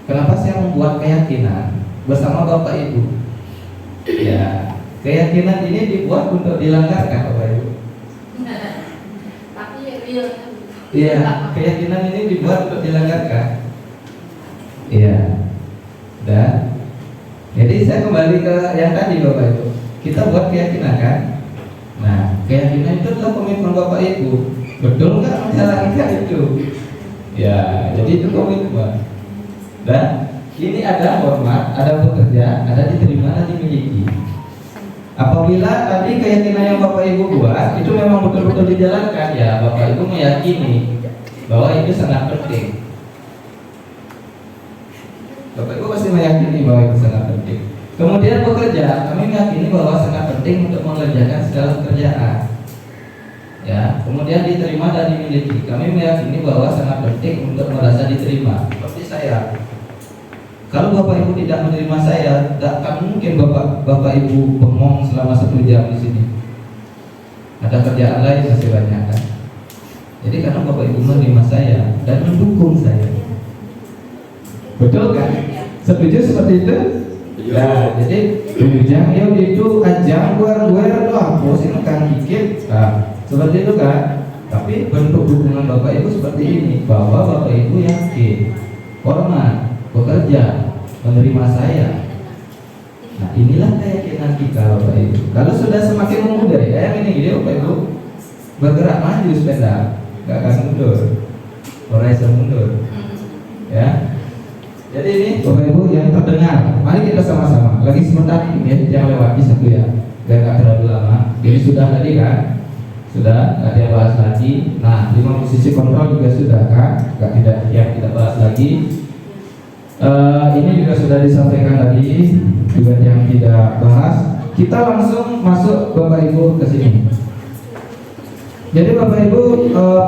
Kenapa saya membuat keyakinan bersama Bapak Ibu? Ya, keyakinan ini dibuat untuk dilanggarkan Bapak Ibu.
Tapi real.
Iya, keyakinan ini dibuat untuk dilanggarkan. Iya. Dan jadi saya kembali ke yang tadi Bapak Ibu. Kita buat keyakinan kan? Nah, keyakinan itu adalah komitmen Bapak Ibu. Betul nggak menjalankan itu? Ya, jadi itu komitmen. Dan ini ada hormat, ada bekerja, ada diterima, ada dimiliki. Apabila tadi keyakinan yang Bapak Ibu buat itu memang betul-betul dijalankan, ya Bapak Ibu meyakini bahwa itu sangat penting. Bapak Ibu pasti meyakini bahwa itu sangat penting. Kemudian bekerja, kami meyakini bahwa sangat penting untuk mengerjakan segala pekerjaan. Ya, kemudian diterima dan dimiliki. Kami meyakini bahwa sangat penting untuk merasa diterima. Seperti saya. Kalau Bapak Ibu tidak menerima saya, tidak akan mungkin Bapak Ibu bengong selama 1 jam di sini. Ada kerjaan lain masih banyak kan. Jadi karena Bapak Ibu menerima saya dan mendukung saya. Betul kan? Setuju seperti itu? Ya, jadi ujang itu ajang guer lah, posisi kan dikit. Nah, seperti itu kan. Tapi bentuk dukungan Bapak Ibu seperti ini, bahwa Bapak Ibu yakin, hormat, bekerja, menerima saya. Nah, inilah keyakinan kita Bapak Ibu. Kalau sudah semakin memudah, ya ini dia Bapak Ibu bergerak maju sepeda, nggak akan mundur, horizon mundur. Ya. Jadi ini Bapak Ibu yang terdengar, mari kita sama-sama. Lagi sebentar ini ya, jangan lewati satu ya, biar nggak terlalu lama. Ini sudah tadi kan, sudah nggak dia bahas lagi. Nah, 5 posisi kontrol juga sudah kan, nggak tidak yang kita bahas lagi. Ini juga sudah disampaikan tadi, juga yang tidak bahas. Kita langsung masuk Bapak Ibu ke sini. Jadi Bapak Ibu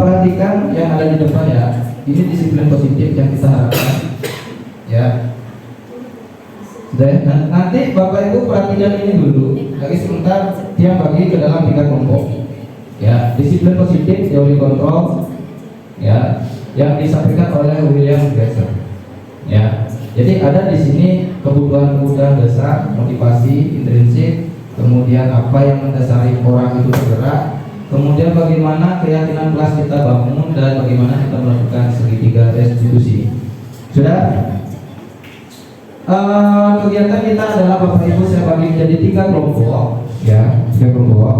perhatikan yang ada di depan ya. Ini disiplin positif yang kita harapkan. Ya, dan nanti Bapak Ibu perhatikan ini dulu. Lagi sebentar dia bagi ke dalam 3 kelompok. Ya, disiplin positif, teori kontrol. Ya, yang disampaikan oleh William Glasser. Ya, jadi ada di sini kebutuhan-kebutuhan dasar, motivasi intrinsik, kemudian apa yang mendasari orang itu bergerak, kemudian bagaimana keyakinan kelas kita bangun dan bagaimana kita melakukan segitiga restitusi. Sudah? Kegiatan kita adalah Bapak Ibu saya bagi menjadi 3 kelompok, ya, 3 kelompok.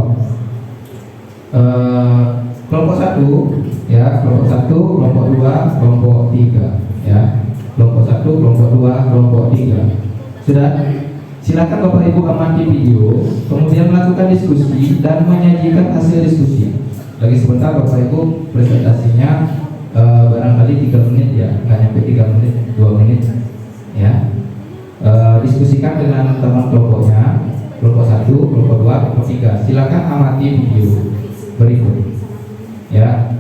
Kelompok 1, ya, kelompok 1, kelompok 2, kelompok 3, ya, kelompok 1, kelompok 2, kelompok 3. Sudah? Silakan Bapak Ibu amati video, kemudian melakukan diskusi dan menyajikan hasil diskusi. Lagi sebentar Bapak Ibu presentasinya barangkali 3 menit ya, nggak nyampe 3 menit, 2 menit, ya. Diskusikan dengan teman kelompoknya, kelompok 1, kelompok 2, kelompok 3. Silakan amati video berikut, ya.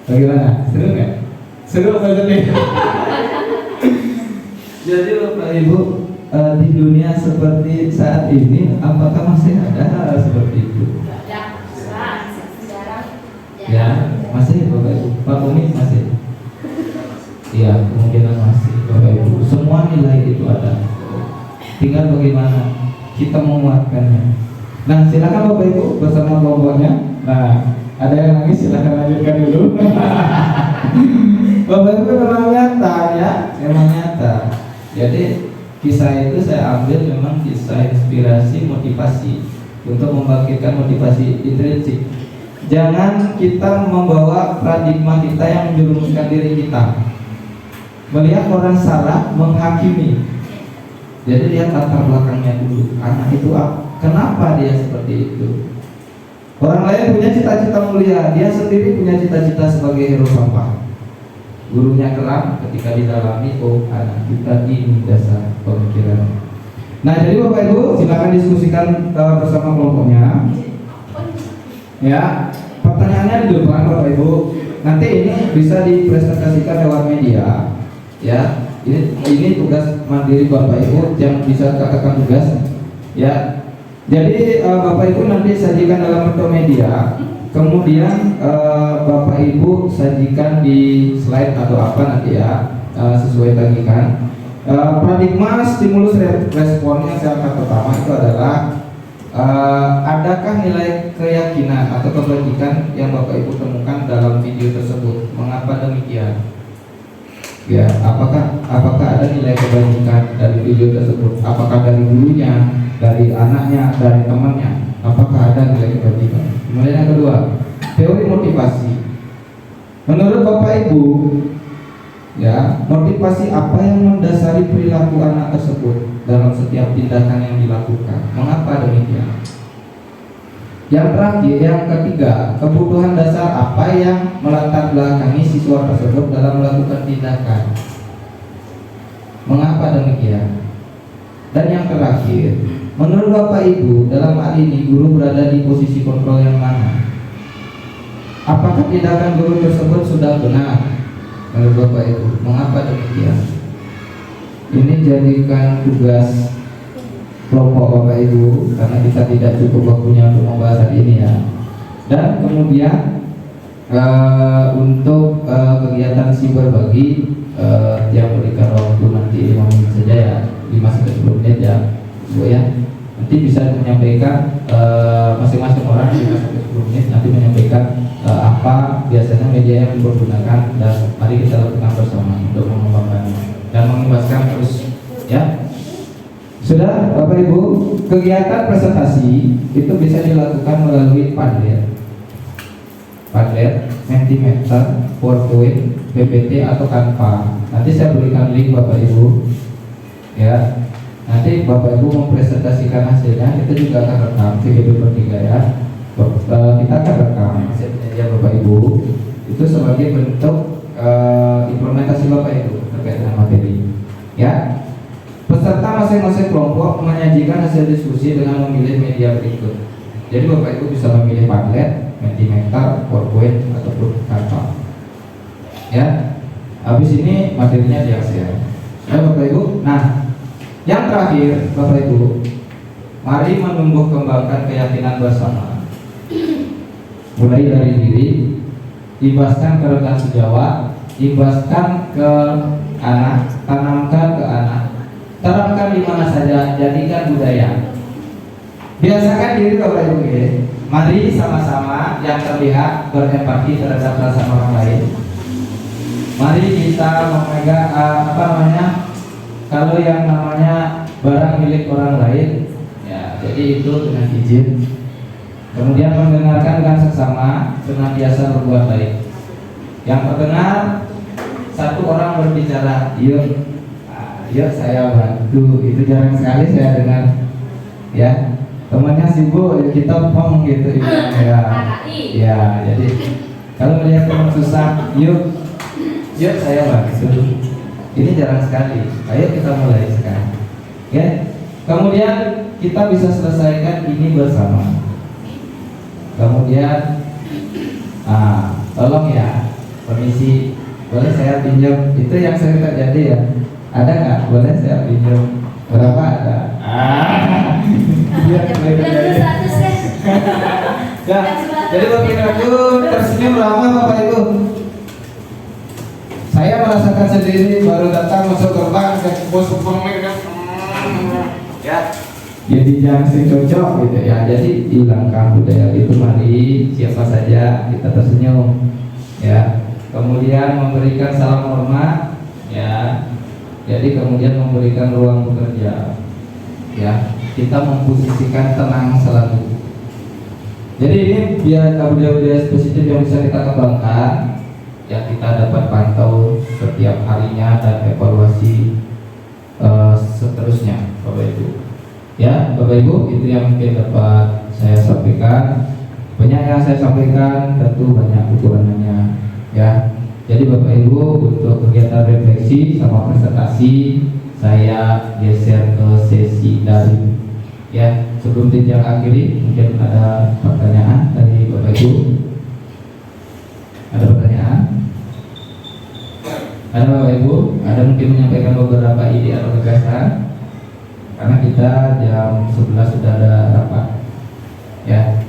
Bagaimana? Seru nggak? Seru apa sedih? Jadi Bapak Ibu di dunia seperti saat ini, apakah masih ada hal seperti itu? Ya, masih Bapak Ibu. Pak Umi masih. Iya, kemungkinan masih Bapak Ibu. Semua nilai itu ada. Tinggal bagaimana kita menguatkannya. Nah, silakan Bapak Ibu bersama kelompoknya. Nah, ada yang nangis, silahkan lanjutkan dulu. Bapak Ibu memang nyata ya, memang nyata. Jadi kisah itu saya ambil memang kisah inspirasi, motivasi untuk membangkitkan motivasi intrinsik. Jangan kita membawa paradigma kita yang menjerumuskan diri kita. Melihat orang salah, menghakimi. Jadi lihat latar belakangnya dulu. Anak itu kenapa dia seperti itu? Orang lain punya cita-cita mulia, dia sendiri punya cita-cita sebagai hero sampah. gurunya geram ketika didalami, oh anak kita ini dasar pemikiran. Nah, jadi Bapak Ibu silakan diskusikan bersama kelompoknya. Ya, pertanyaannya di depan Bapak Ibu. Nanti ini bisa dipresentasikan lewat media. Ya, ini tugas mandiri Bapak Ibu yang bisa katakan tugas. Ya, jadi Bapak Ibu nanti sajikan dalam bentuk media. Kemudian Bapak Ibu sajikan di slide atau apa nanti ya, sesuai tagihan. Paradigma stimulus respon yang saya akan pertama itu adalah adakah nilai keyakinan atau kebajikan yang Bapak Ibu temukan dalam video tersebut? Mengapa demikian? Ya, apakah ada nilai kebajikan dari video tersebut? Apakah dari gurunya, dari anaknya, dari temannya? Apakah ada nilai kebajikan? Kemudian yang kedua, teori motivasi. Menurut Bapak Ibu, ya, motivasi apa yang mendasari perilaku anak tersebut dalam setiap tindakan yang dilakukan? Mengapa demikian? Yang terakhir, yang ketiga, kebutuhan dasar apa yang melatar belakangi siswa tersebut dalam melakukan tindakan? Mengapa demikian? Dan yang terakhir, menurut Bapak Ibu, dalam hal ini guru berada di posisi kontrol yang mana? Apakah tindakan guru tersebut sudah benar? Menurut Bapak Ibu, mengapa demikian? Ini jadikan tugas kelompok Bapak Ibu, karena kita tidak cukup waktunya untuk membahas hari ini ya. Dan kemudian untuk kegiatan si berbagi, yang berikan waktu nanti 5 menit saja ya, 5-10 menit ya Bu ya. Nanti bisa menyampaikan masing-masing orang 5-10 menit nanti menyampaikan apa biasanya media yang dipergunakan, dan mari kita lakukan bersama untuk mengembangkannya dan mengimbaskan terus ya. Sudah Bapak Ibu, kegiatan presentasi itu bisa dilakukan melalui Padlet, Mentimeter, PowerPoint, PPT atau Canva. Nanti saya berikan link Bapak Ibu ya. Nanti Bapak Ibu mempresentasikan hasilnya, kita juga akan rekam video bertiga ya. Kita akan rekam hasilnya ya Bapak Ibu. Itu sebagai bentuk implementasi Bapak Ibu terkait dengan materi ya. Peserta masing-masing kelompok menyajikan hasil diskusi dengan memilih media berikut. Jadi Bapak Ibu bisa memilih Padlet, Mentimeter, PowerPoint ataupun Canva. Ya. Habis ini materinya di-share. Ya Bapak Ibu. Nah, yang terakhir Bapak Ibu, mari menumbuh kembangkan keyakinan bersama. Mulai dari diri, ibaskan ke rekan sejawat, ibaskan ke anak, tanamkan ke anak. Terapkan di mana saja, jadikan budaya. Biasakan diri Bapak Ibu ya. Mari sama-sama yang terlihat berempati terhadap perasaan orang lain. Mari kita memegang kalau yang namanya barang milik orang lain, ya jadi itu dengan izin. Kemudian mendengarkan dengan seksama, senantiasa berbuat baik. Yang terdengar satu orang berbicara, yuk saya bantu, itu jarang sekali saya dengar ya. Temannya sibuk, kita ngomong gitu ya, jadi kalau melihat teman susah, yuk saya bantu, ini jarang sekali. Ayo kita mulai sekarang ya. Kemudian kita bisa selesaikan ini bersama. Kemudian tolong ya, permisi, boleh saya pinjam, itu yang sering terjadi ya. Ada nggak? Boleh saya pinjam berapa? Ada. Ya, jadi Bapak Ibu tersenyum lama Bapak Ibu. Saya merasakan sendiri baru datang masuk gerbang bos ya. Jadi jangan cocok gitu ya. Jadi hilangkan budaya itu, mari siapa saja kita tersenyum ya. Kemudian memberikan salam hormat ya. Jadi kemudian memberikan ruang bekerja ya. Kita memposisikan tenang selalu. Jadi ini biar budaya-budaya spesifik yang bisa kita kembangkan, ya kita dapat pantau setiap harinya dan evaluasi seterusnya Bapak Ibu. Ya Bapak Ibu, itu yang mungkin dapat saya sampaikan. Banyak yang saya sampaikan, tentu banyak kekurangannya ya. Jadi Bapak Ibu, untuk kegiatan refleksi sama presentasi saya geser ke sesi daring. Ya, sebelum tinjau akhiri, mungkin ada pertanyaan dari Bapak Ibu. Ada pertanyaan? Ada Bapak Ibu? Ada mungkin menyampaikan beberapa ide atau gagasan? Karena kita jam 11 sudah ada rapat. Ya.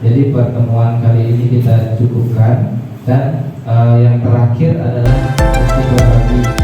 Jadi pertemuan kali ini kita cukupkan, dan yang terakhir adalah sesi berbagi